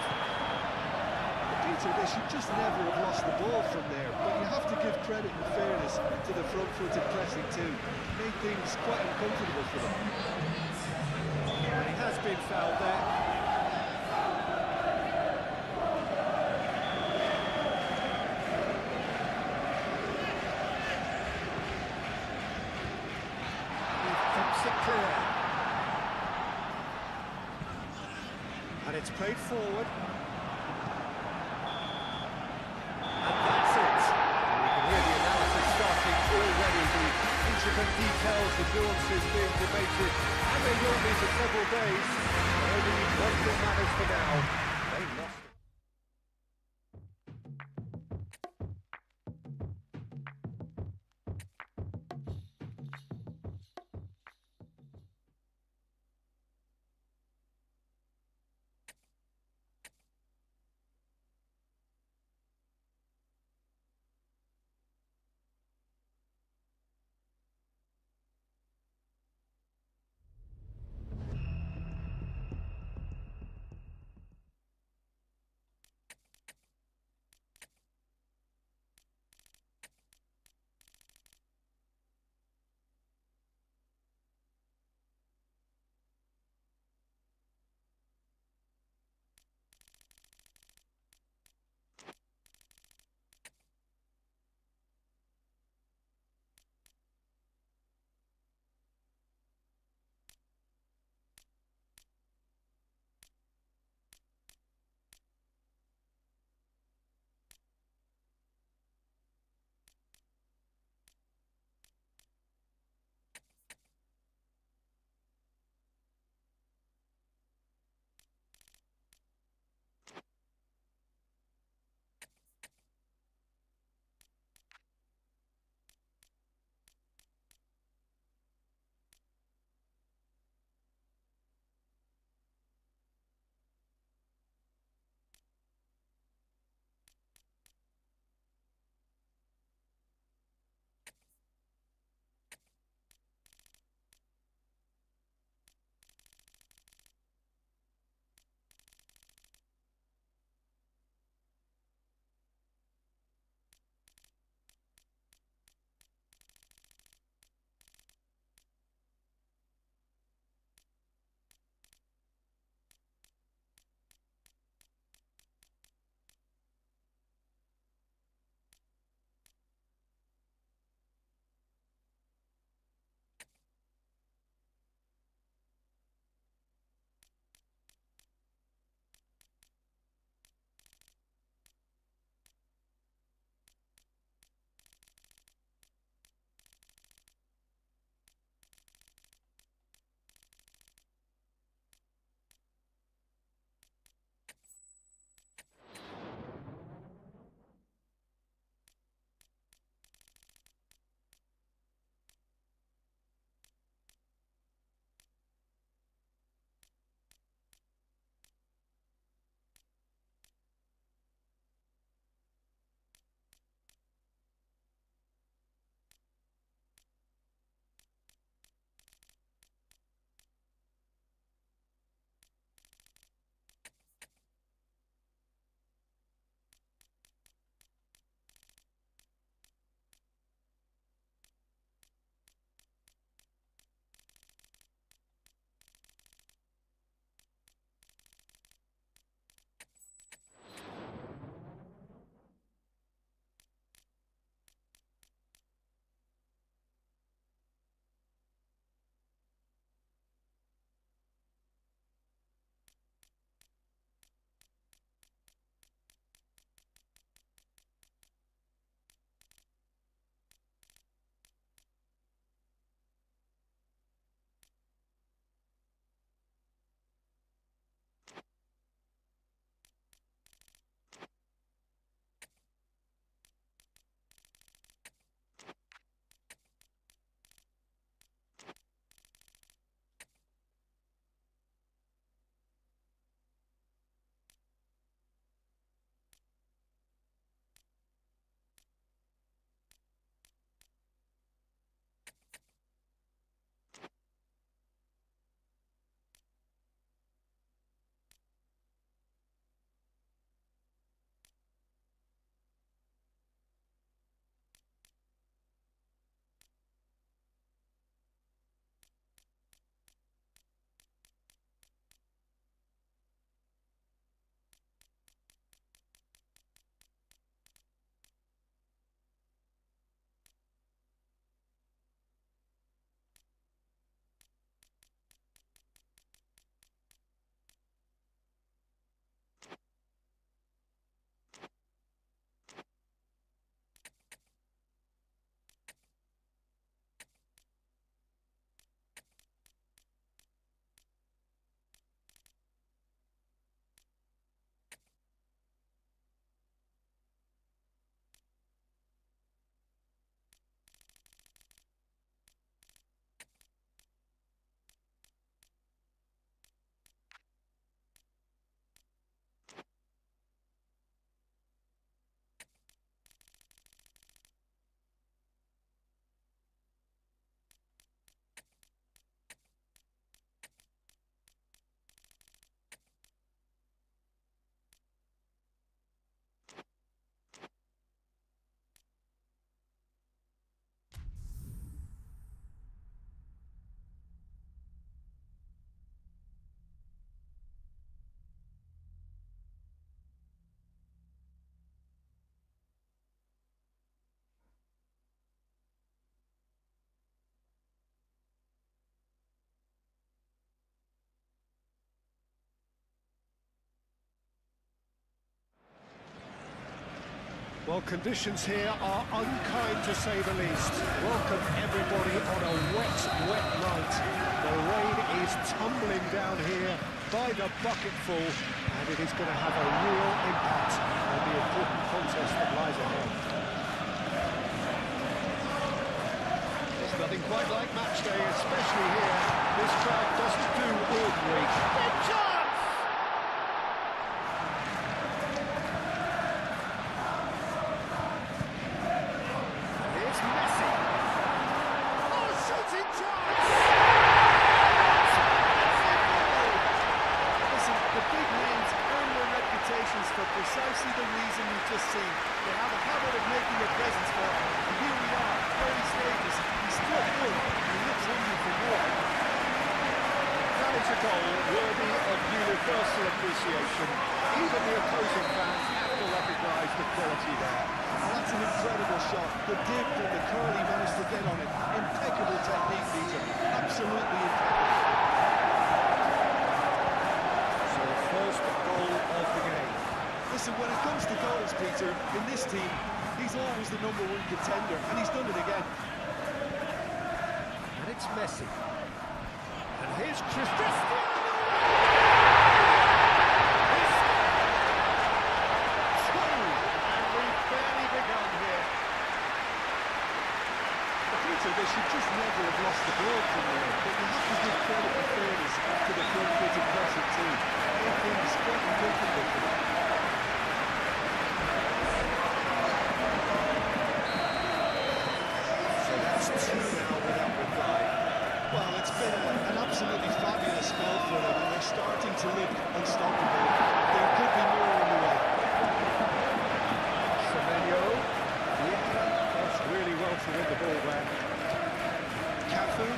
Peter, they should just never have lost the ball from there, but you have to give credit and fairness to the front-footed pressing too. It made things quite uncomfortable for them. And he has been fouled there. It clear. And it's played forward. And that's it. You can hear the analysis starting already. The intricate details, the nuances being debated. And they will be for several days. Only one thing matters for now. They lost. Well, conditions here are unkind to say the least. Welcome everybody on a wet, wet night. The rain is tumbling down here by the bucketful, and it is going to have a real impact on the important contest that lies ahead. There's nothing quite like match day, especially here. This crowd doesn't do ordinary. Big chance! For precisely the reason we've just seen. They have a habit of making a presence for him. And here we are, early stages. He's still good, and he looks hungry for more. That is a goal worthy of universal appreciation. Even the opposing fans have to recognise the quality there. And that's an incredible shot. The dip from the curl he managed to get on it. Impeccable technique, Peter. Absolutely impeccable. So the first goal of the game. Listen, when it comes to goals, Peter, in this team, he's always the #1 contender, and he's done it again. And it's Messi. And here's Cristiano! And we've barely begun here. Peter, they should just never have lost the ball from there, but you have to give credit and fairness to the front-footed pressing team. Everything's quite comfortable for them. Absolutely fabulous spell for them, and they're starting to look unstoppable. There could be more on the way. Semenyo. Yeah, that's really well to win the ball back. Cafu.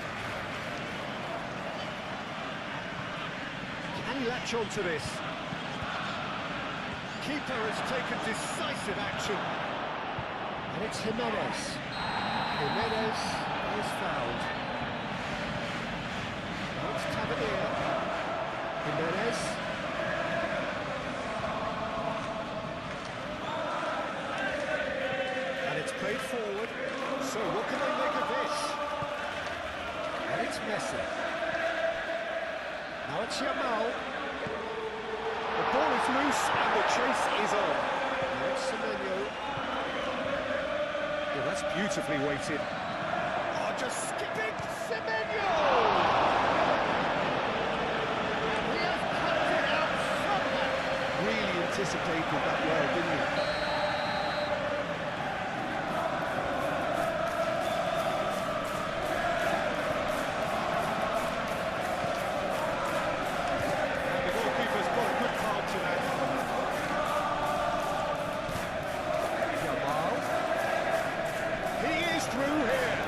Can he latch on to this? Keeper has taken decisive action. And it's Jimenez. Jimenez is fouled. Tavernier, Jimenez, and it's played forward, so what can they make of this? And it's Messi. Now it's Yamal. The ball is loose and the chase is on. Now it's Semenyo. Oh, that's beautifully weighted. Oh, just skipping Semenyo! Anticipated that well, didn't he? The goalkeeper's got a good card to that. Yamal. He is through here.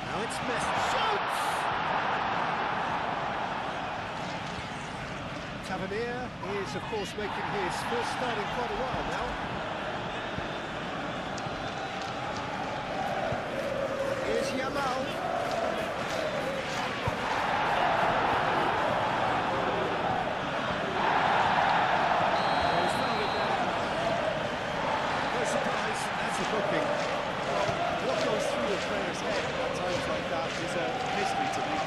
Now it's Messi. Shoots! Tavernier is, of course, making his first start in quite a while now. Here's Yamal. He's found it there. No surprise, that's a booking. What goes through a player's head at times like that is a mystery to me.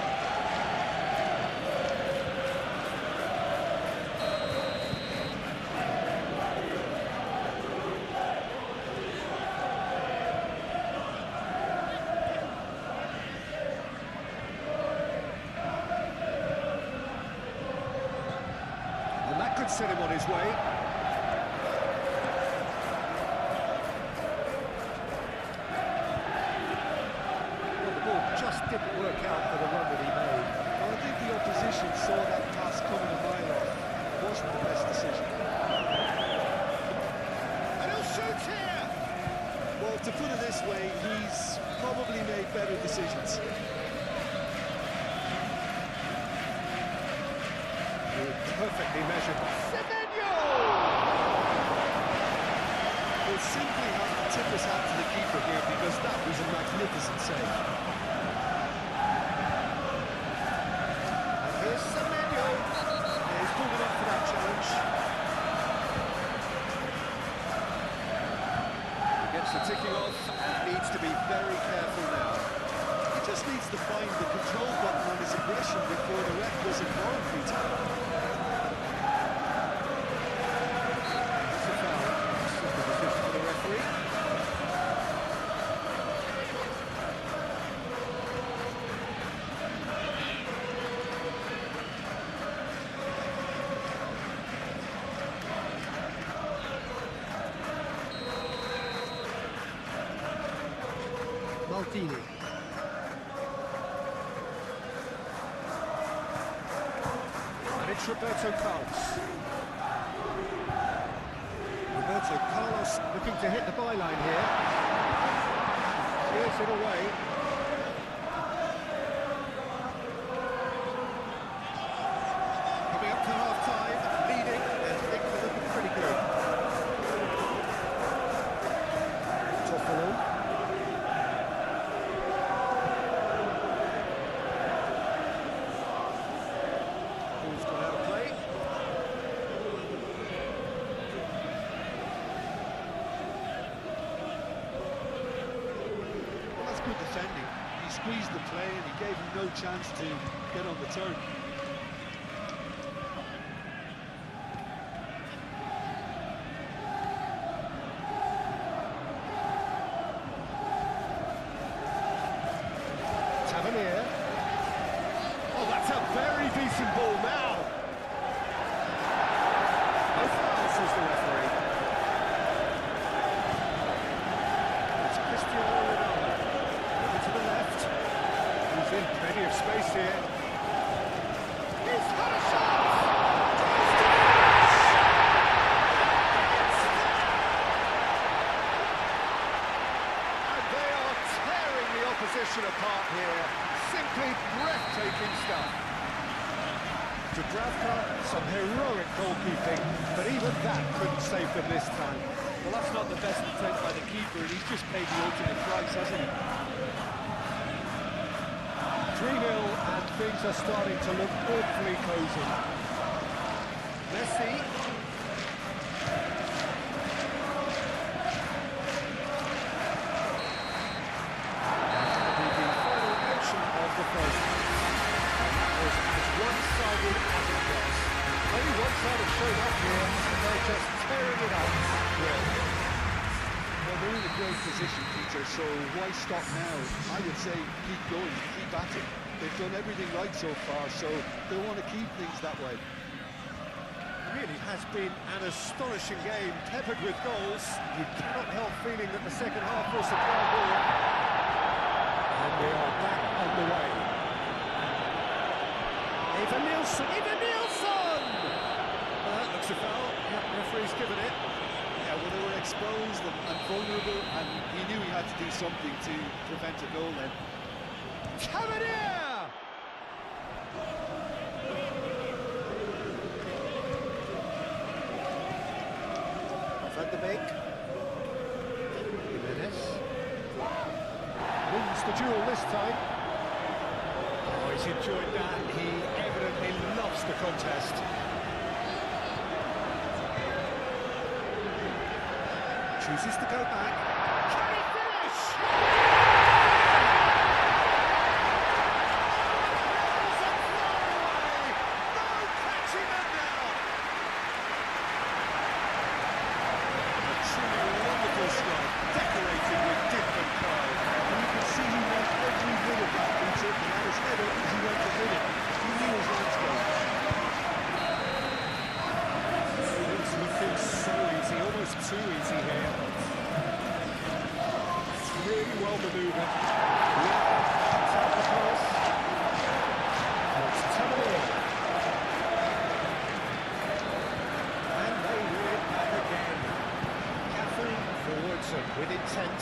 And that could set him on his way. Just didn't work out for the run that he made. Well, I think the opposition saw that pass coming a mile off. It wasn't the best decision. And he'll shoot here! Well, to put it this way, he's probably made better decisions. Perfectly measured. Semenyo! We'll simply have to tip his hat to the keeper here because that was a magnificent save. Semenyo. Yeah, he's pulled it up for that challenge. He gets the ticking off and needs to be very careful now. He just needs to find the control button on his aggression before the ref does it for him, Peter. It's a foul. Simple decision for the referee. Maldini. And it's Roberto Carlos. Roberto Carlos looking to hit the byline here. Steers it away. Coming up to half-time, leading, and things are looking pretty good. Toffolo. Ball's gone out of play. Well, that's good defending. He squeezed the play and he gave him no chance to get on the turn. Tavernier. Oh, that's a very decent ball now. No foul, says the referee. It's Cristiano Ronaldo. Over to the left. He's in plenty of space here. He's had a shot! And they are tearing the opposition apart here. Simply breathtaking stuff. Dubravka, some heroic goalkeeping, but even that couldn't save them this time. Well, that's not the best attempt by the keeper, and he's just paid the ultimate price, hasn't he? 3-0 and things are starting to look awfully cosy. Messi. The final action of the first half. Was as one-sided as it gets. Only one side has shown up here, and they're just tearing it up. Well, they're in a great position, Peter, so why stop now? I would say keep going, keep at it. They've done everything right so far, so they want to keep things that way. Really has been an astonishing game, peppered with goals. You cannot help feeling that the second half will supply more. And we are back on the way. Ivan Nilsson! Ivan Nilsson! That looks a foul. Yeah, referee's given it. Yeah, well, they were exposed and vulnerable, and he knew he had to do something to prevent a goal then. Tavernier! Van de Beek. Jimenez. Wins the duel this time. Oh, he's enjoyed that. He evidently loves the contest. Chooses to go back. Can he finish? There's a throwaway! No catching it now! A truly wonderful strike, decorated with dip and pride. And you can see he went every bit of that, Peter. He had his head up as he went to hit it. He knew his landscape. It's looking so easy, almost too easy here. It's really well manoeuvred. Cuts out the cross. And it's Tavernier. And they win it back again. Catherine forwards and with intent.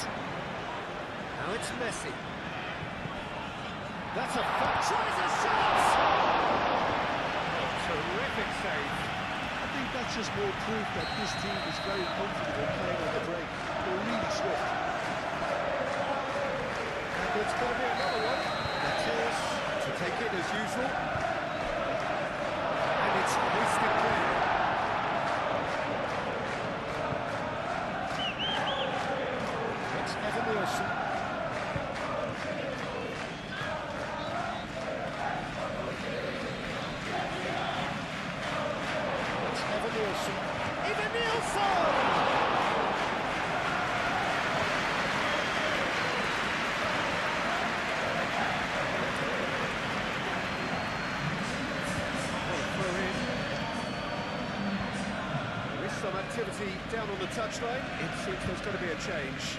Now it's Messi. That's a tries a shot! Terrific save. I think that's just more proof that this team is very comfortable playing on the break. They're really swift. And it's going to be another one. Matthias to take it as usual. It's hoisted clear. It's Evan Nielsen. It's Evan Nielsen. Evan Nielsen! Some activity down on the touchline. It seems there's going to be a change.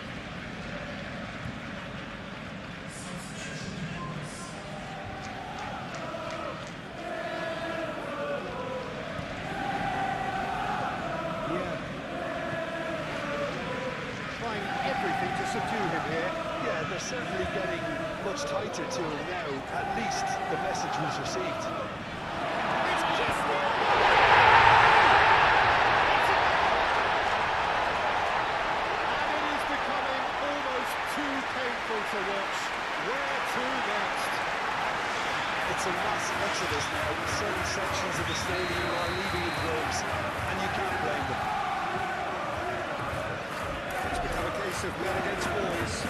Yeah. Trying everything to subdue him here. Yeah, they're certainly getting much tighter to him now. At least the message was received. It's Cristiano! To watch. Where to next? It's a mass exodus now. Certain sections of the stadium are leaving in droves, and you can't blame them. It's become a case of men against boys.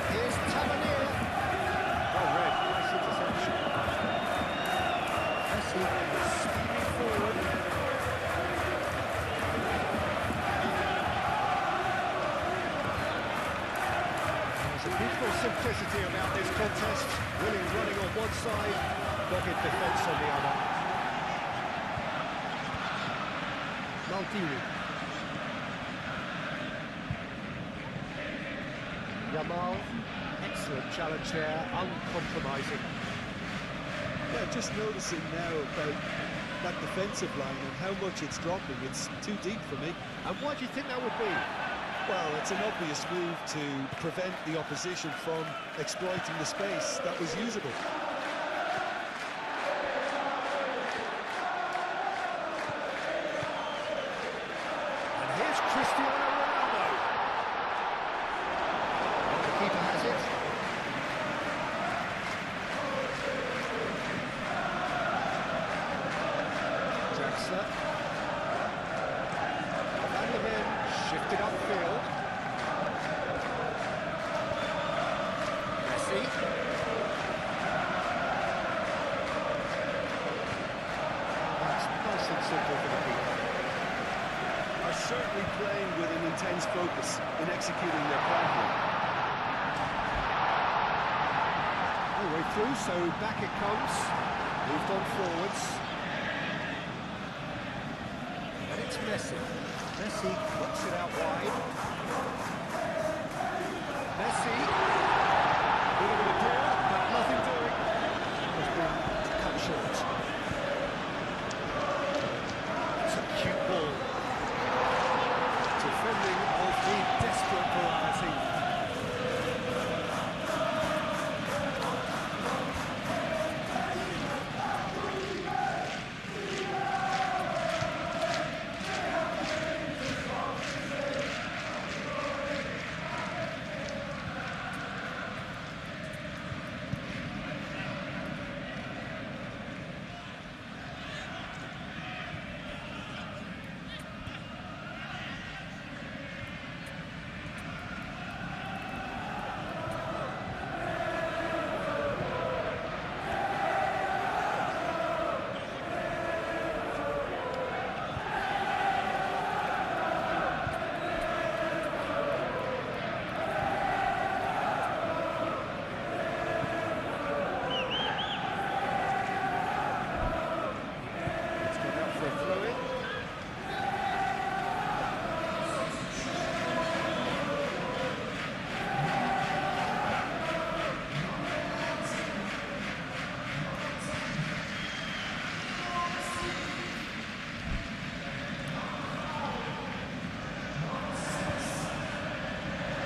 Here's Tavernier. Well read, nice interception. Messi is speeding forward. Beautiful simplicity about this contest. Willing running on one side, dogged defence on the other. Maldini. Yamal, excellent challenge there, uncompromising. Yeah, just noticing now about that defensive line and how much it's dropping. It's too deep for me. And why do you think that would be? Well, it's an obvious move to prevent the opposition from exploiting the space that was usable. And here's Cristiano Ronaldo. The keeper has it. Draxler. Van de Ven shifted upfield. Messi. That's nice and simple for the keeper. Are certainly playing with an intense focus in executing their plan here. All the way through, so back it comes. Moved on forwards. And it's Messi. Messi knocks it out wide. Messi. Bit of a deal, but nothing doing. Has been cut short. It's a cute ball. Defending of the desperate variety.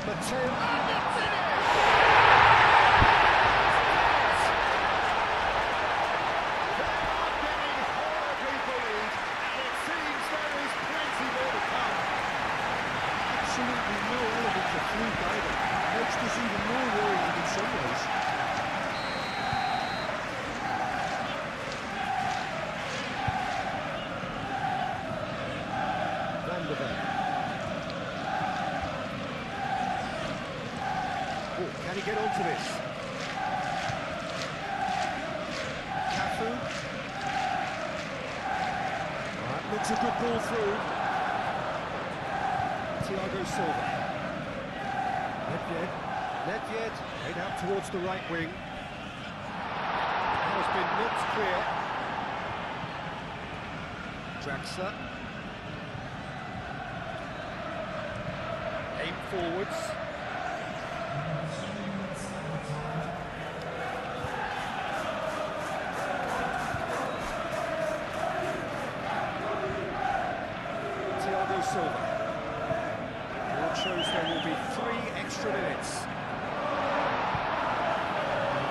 Matteo, and it's finished! They are getting horribly bullied, and it seems there is plenty more to come. Absolutely no element of fluke either. Makes this even more worrying in some ways. Can he get onto this? Cafu. That looks a good ball through. Thiago Silva. Nedved head out towards the right wing. That has been knocked clear. Draxler. Aim forwards. Thiago Silva. Board shows there will be 3 extra minutes.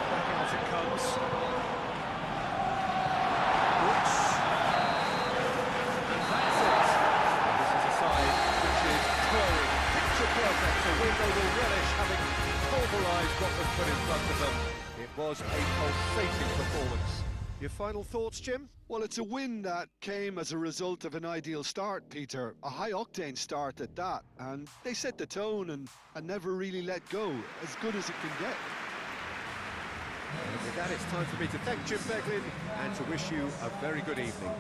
Back out it comes. Brooks. And that's it. This is a side which is scoring picture perfect, a win they will relish, having pulverised what was put in front of them. It was a pulsating performance. Your final thoughts, Jim? Well, it's a win that came as a result of an ideal start, Peter. A high-octane start at that, and they set the tone and never really let go, as good as it can get. And with that, it's time for me to thank Jim Beglin and to wish you a very good evening.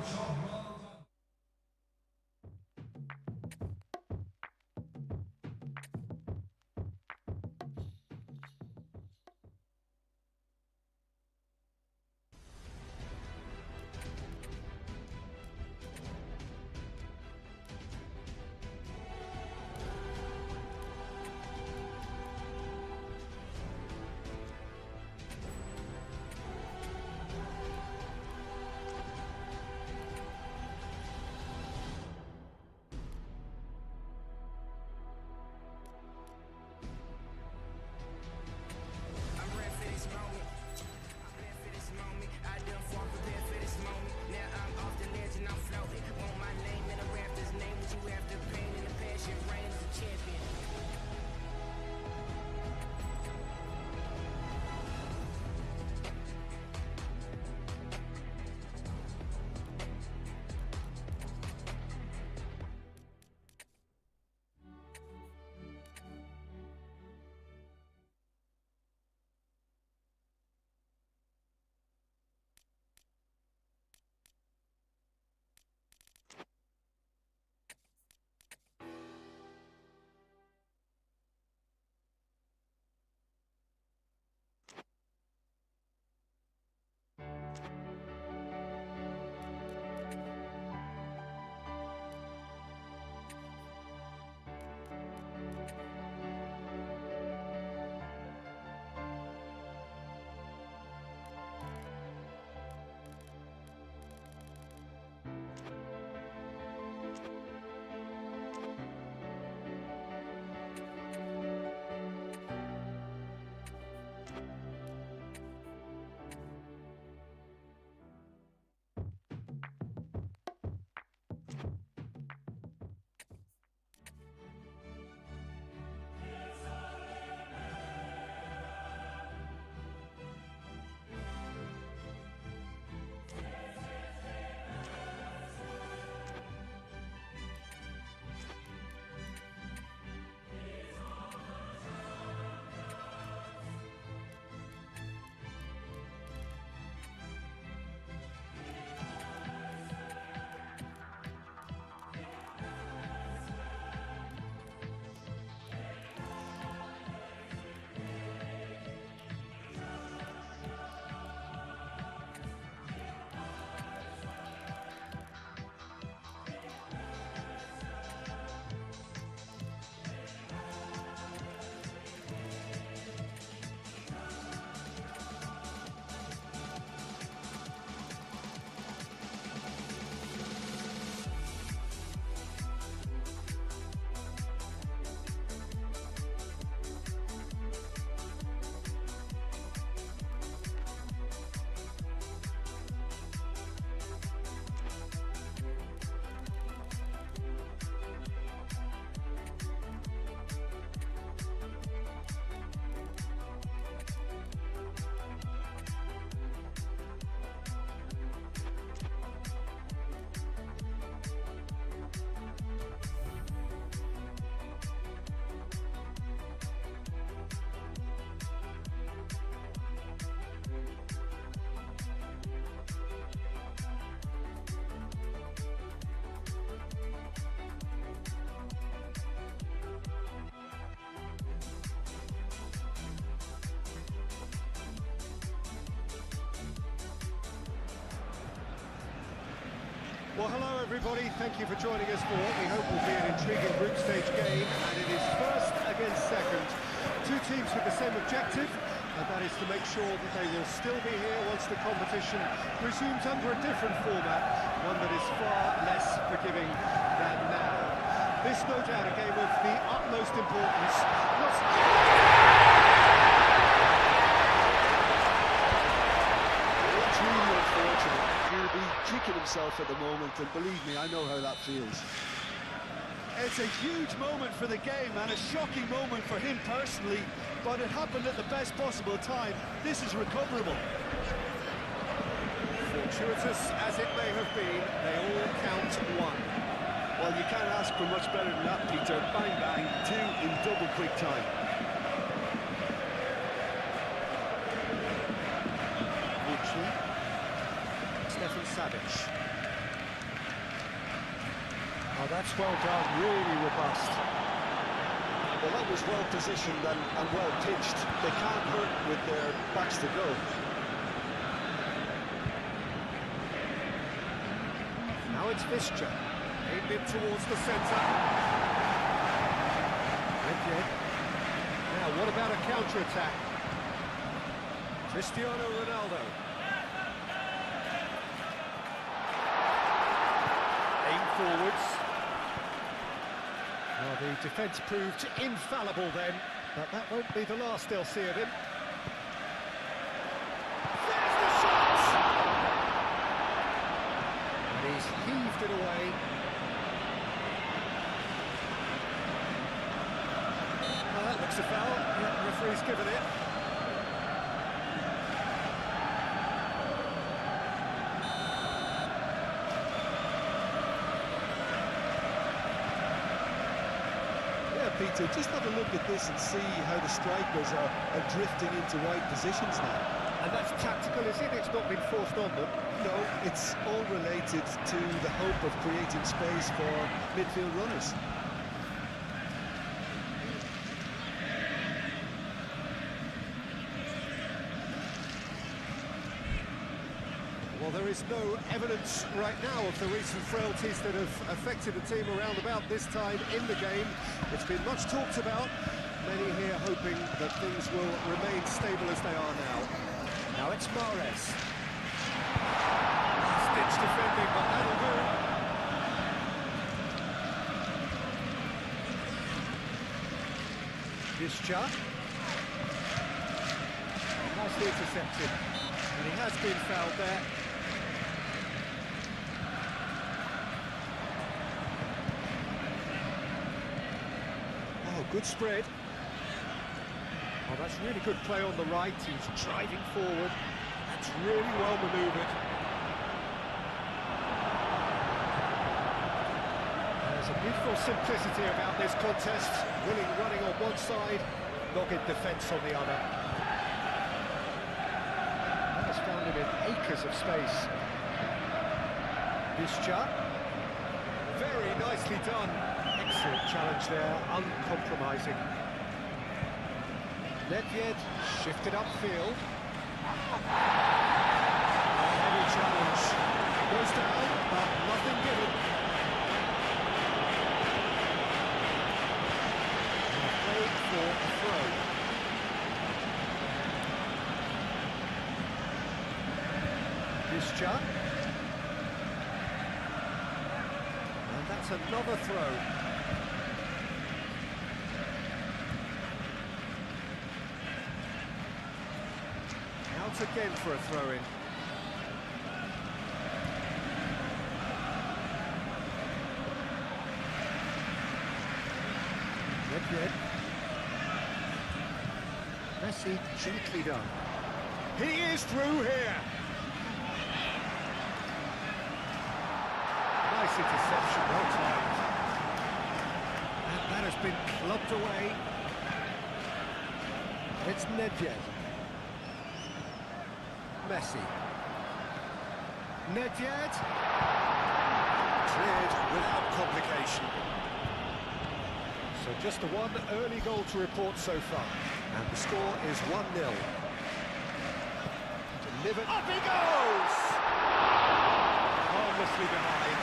Well, hello everybody, thank you for joining us for what we hope will be an intriguing group stage game, and it is first against second. Two teams with the same objective, and that is to make sure that they will still be here once the competition resumes under a different format, one that is far less forgiving than now. This, no doubt, a game of the utmost importance. It's really unfortunate. He'll be kicking himself at the moment, and believe me, I know how that feels. It's a huge moment for the game and a shocking moment for him personally, but it happened at the best possible time. This is recoverable. Fortuitous as it may have been, they all count one. Well, you can't ask for much better than that, Peter. Bang, bang, two in double quick time. Stefan Savic. Oh, that's well done, really robust. Well, that was well positioned and well pitched. They can't hurt with their backs to go. Now it's Visca, aimed in towards the centre. Now, what about a counter-attack? Cristiano Ronaldo. Aim forwards. Well, the defence proved infallible then, but that won't be the last they'll see of him. There's the shot! And he's heaved it away. Well, that looks a foul. Yeah, the referee's given it. Peter, just have a look at this and see how the strikers are drifting into right positions now. And that's tactical, is it? It's not been forced on them. No, it's all related to the hope of creating space for midfield runners. Well, there is no evidence right now of the recent frailties that have affected the team around about this time in the game. It's been much talked about, many here hoping that things will remain stable as they are now. Now it's Mahrez. Stitch defending, but that'll do. Visca. Nicely intercepted, and he has been fouled there. Good spread. Oh, that's really good play on the right. He's driving forward. That's really well manoeuvred. There's a beautiful simplicity about this contest. Willing running on one side, dogged defence on the other. That has found him in acres of space. Visca. Very nicely done. Excellent challenge there, uncompromising. Nedved shifted upfield. A heavy challenge. Goes down, but nothing given. And played for a throw. Visca. And that's another throw. Again for a throw-in. Nedved. Messi gently done. He is through here. Nice interception, well timed. And that has been clubbed away. It's Nedved. Messi. Nedved. Cleared without complication. So just the one early goal to report so far. And the score is 1-0. Delivered. Up he goes! Oh, harmlessly behind.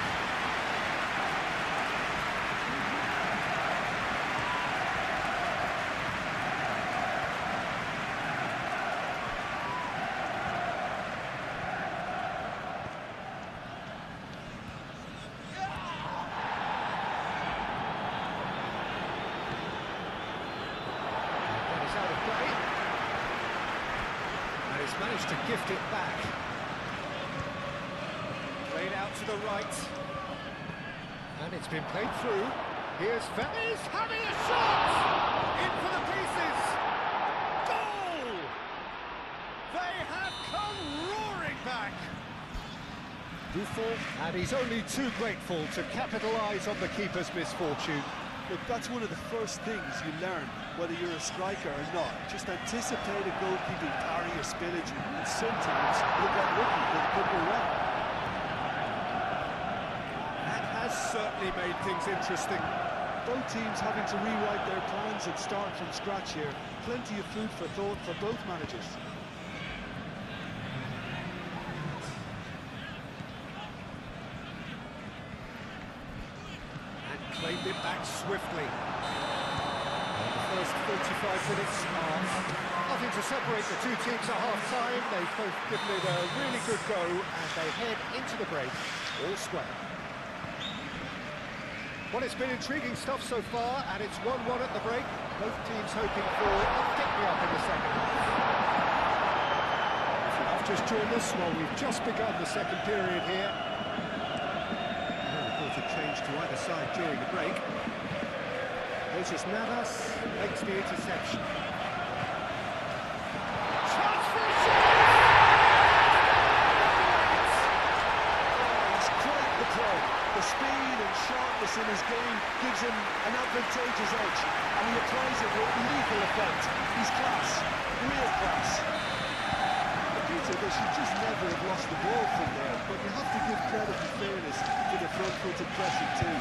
Out of play, and he's managed to gift it back. Played out to the right, and it's been played through. He's having a shot! In for the pieces! Goal! They have come roaring back! Buffon, and he's only too grateful to capitalise on the keeper's misfortune. Look, that's one of the first things you learn, whether you're a striker or not. Just anticipate a goalkeeping parry or spillage, and sometimes you'll get lucky, but it could go well. That has certainly made things interesting. Both teams having to rewrite their plans and start from scratch here. Plenty of food for thought for both managers. Claimed it back swiftly. And the first 45 minutes are nothing to separate the two teams at half-time. They've both given it a really good go, and they head into the break all square. Well, it's been intriguing stuff so far, and it's 1-1 at the break. Both teams hoping for a pick-me-up in the second half. If you have just joined us, well, we've just begun the second period here. Change to either side during the break. Here's Navas, makes the interception. Chance for a shot! He's quite the pro. The speed and sharpness in his game gives him an advantageous edge, and he applies it with lethal effect. He's class, real class. They should just never have lost the ball from there, but you have to give credit and fairness to the front-footed pressing too.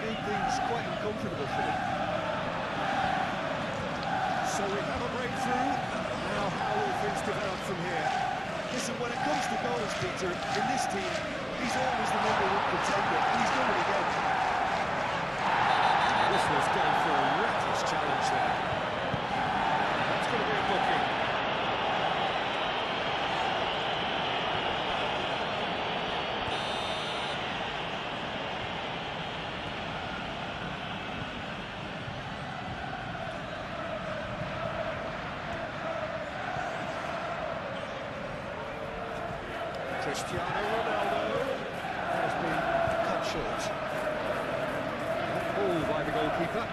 Made things quite uncomfortable for them. So we have a breakthrough. Now how will things develop from here? Listen, when it comes to goals, Peter, in this team, he's always the #1 contender, and he's done it again. This was going for a reckless challenge there. That's going to be a booking. Cristiano Ronaldo has been cut short. Ball by the goalkeeper.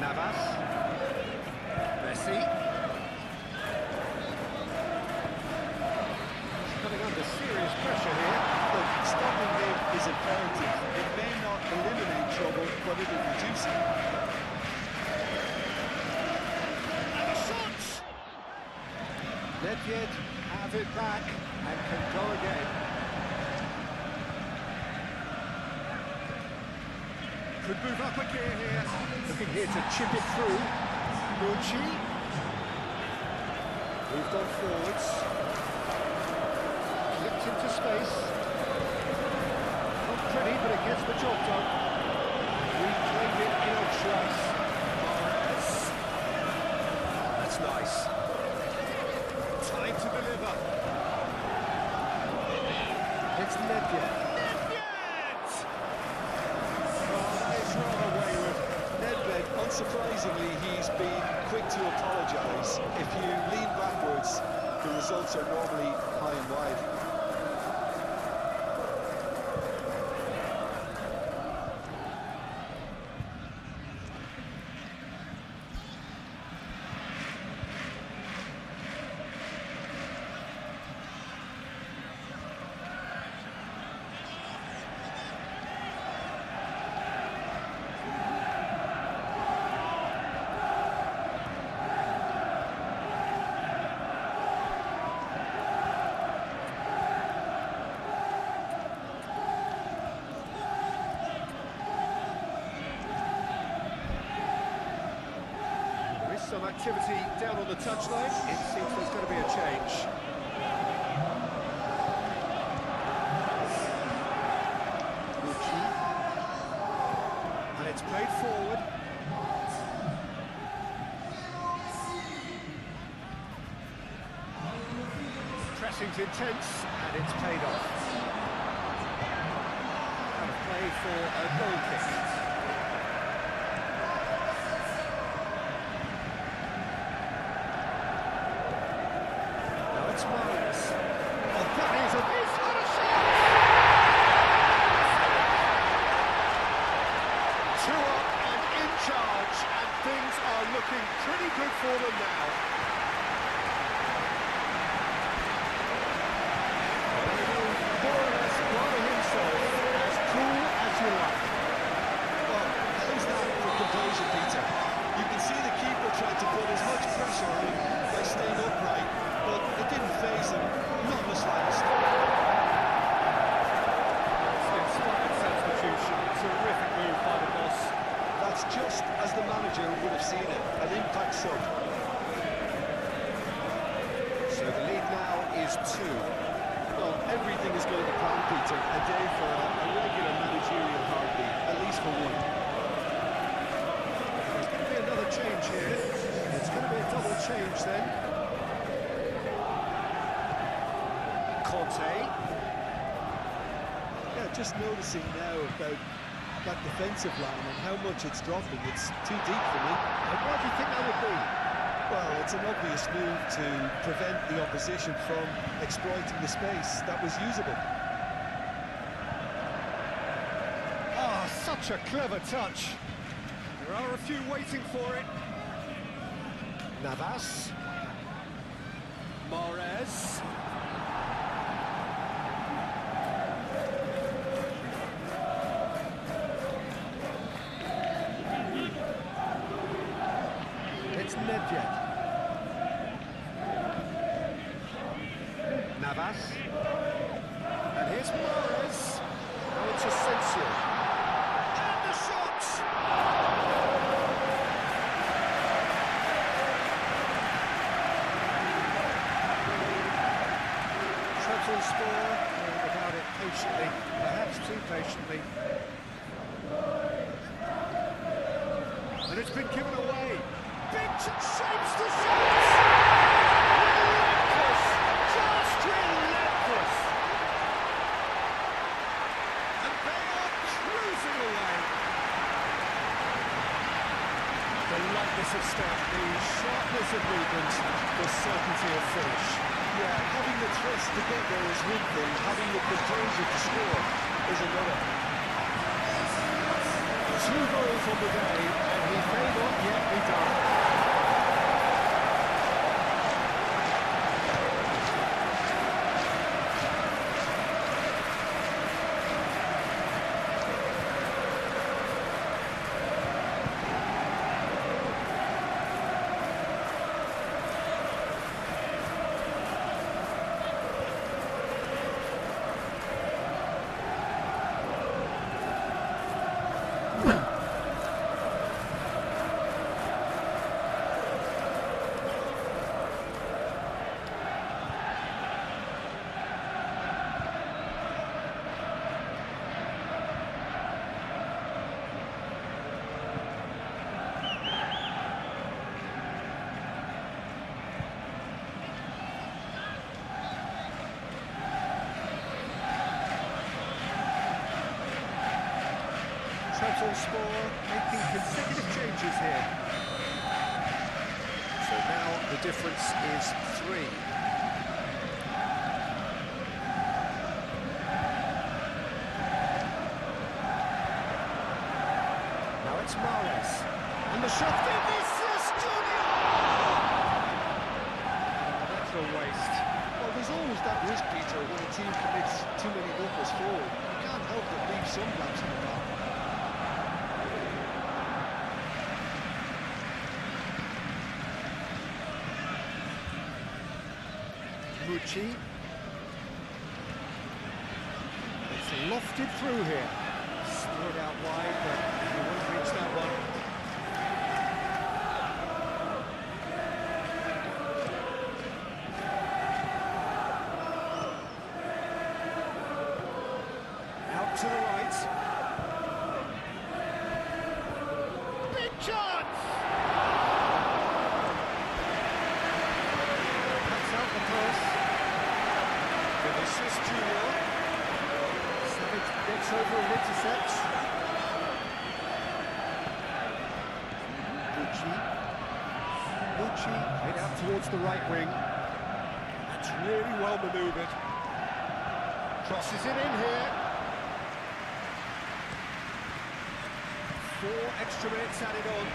Navas. Messi. He's coming under serious pressure here. Look, stopping him is imperative. It may not eliminate trouble, but it will reduce it. Nedved have it back and can go again. Could move up a gear here. Looking here to chip it through. Gucci. Moved on forwards. Flipped into space. Not pretty, but it gets the job done. Reclaimed it in a trice. Torres. That's nice. Time to deliver. It's Nedved. Nedved! It's rather wayward. Nedved, unsurprisingly, he's been quick to apologise. If you lean backwards, the results are normally high and wide. Some activity down on the touchline. It seems there's going to be a change. looked intense, and it's paid off. Out of play for a goal kick. Now it's Morris. Oh, that is a... He's got a shot! 2 up and in charge, and things are looking pretty good for them now. More or less rather himself, as cool as you like. Well, how's that for composure, Peter? You can see the keeper tried to put as much pressure on him by staying upright, but it didn't faze him, not in the slightest. Inspired substitution, terrific move by the boss. That's just as the manager would have seen it, an impact sub. So the lead now is 2. Well, everything is going to plan, Peter. A day for a regular managerial heartbeat, at least for one. There's going to be another change here. It's going to be a double change then. Conte. Yeah, just noticing now about that defensive line and how much it's dropping. It's too deep for me. And what do you think that would be? Well, it's an obvious move to prevent the opposition from exploiting the space that was usable. Ah, such a clever touch. There are a few waiting for it. Navas. Mahrez. It's Nedved. Navas. And here's Mahrez. Now it's Asensio. And the shot! Trabzonspor going about it patiently, perhaps too patiently. And it's been given away. Big shapes the shot! Relentless! Just relentless! And they are cruising away. The lightness of step, the sharpness of movement, the certainty of finish. Yeah, having the thrust to get there is one thing, having the composure to score is another. 2 goals on the day, and he may not yet be done. Trabzonspor making consecutive changes here. So now the difference is 3. Now it's Mahrez. And the shot, Vinicius Junior! That's a waste. Well, there's always that risk, Peter, when a team commits too many numbers forward. You can't help but leave some gaps in the back. Mucci. It's lofted through here. Scored out wide, but he won't reach that one. Out to the right. Big chance! Cuts out the cross. gets over and intercepts. Nucci head out towards the right wing. That's really well manoeuvred. Crosses it in here. 4 extra minutes added on.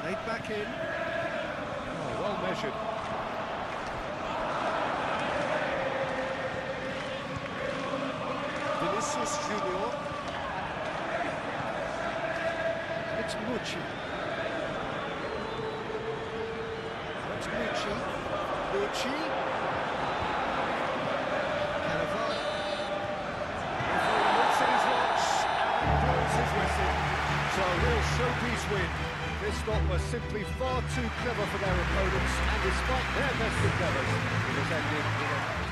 Laid back in. Oh, well measured. Vinicius Junior. It's Nucci. It's Nucci. Nucci. Cannavaro. Referee looks at his watch and blows his whistle. So a real showpiece win. This lot was simply far too clever for their opponents, and despite their best endeavours, it was ended in a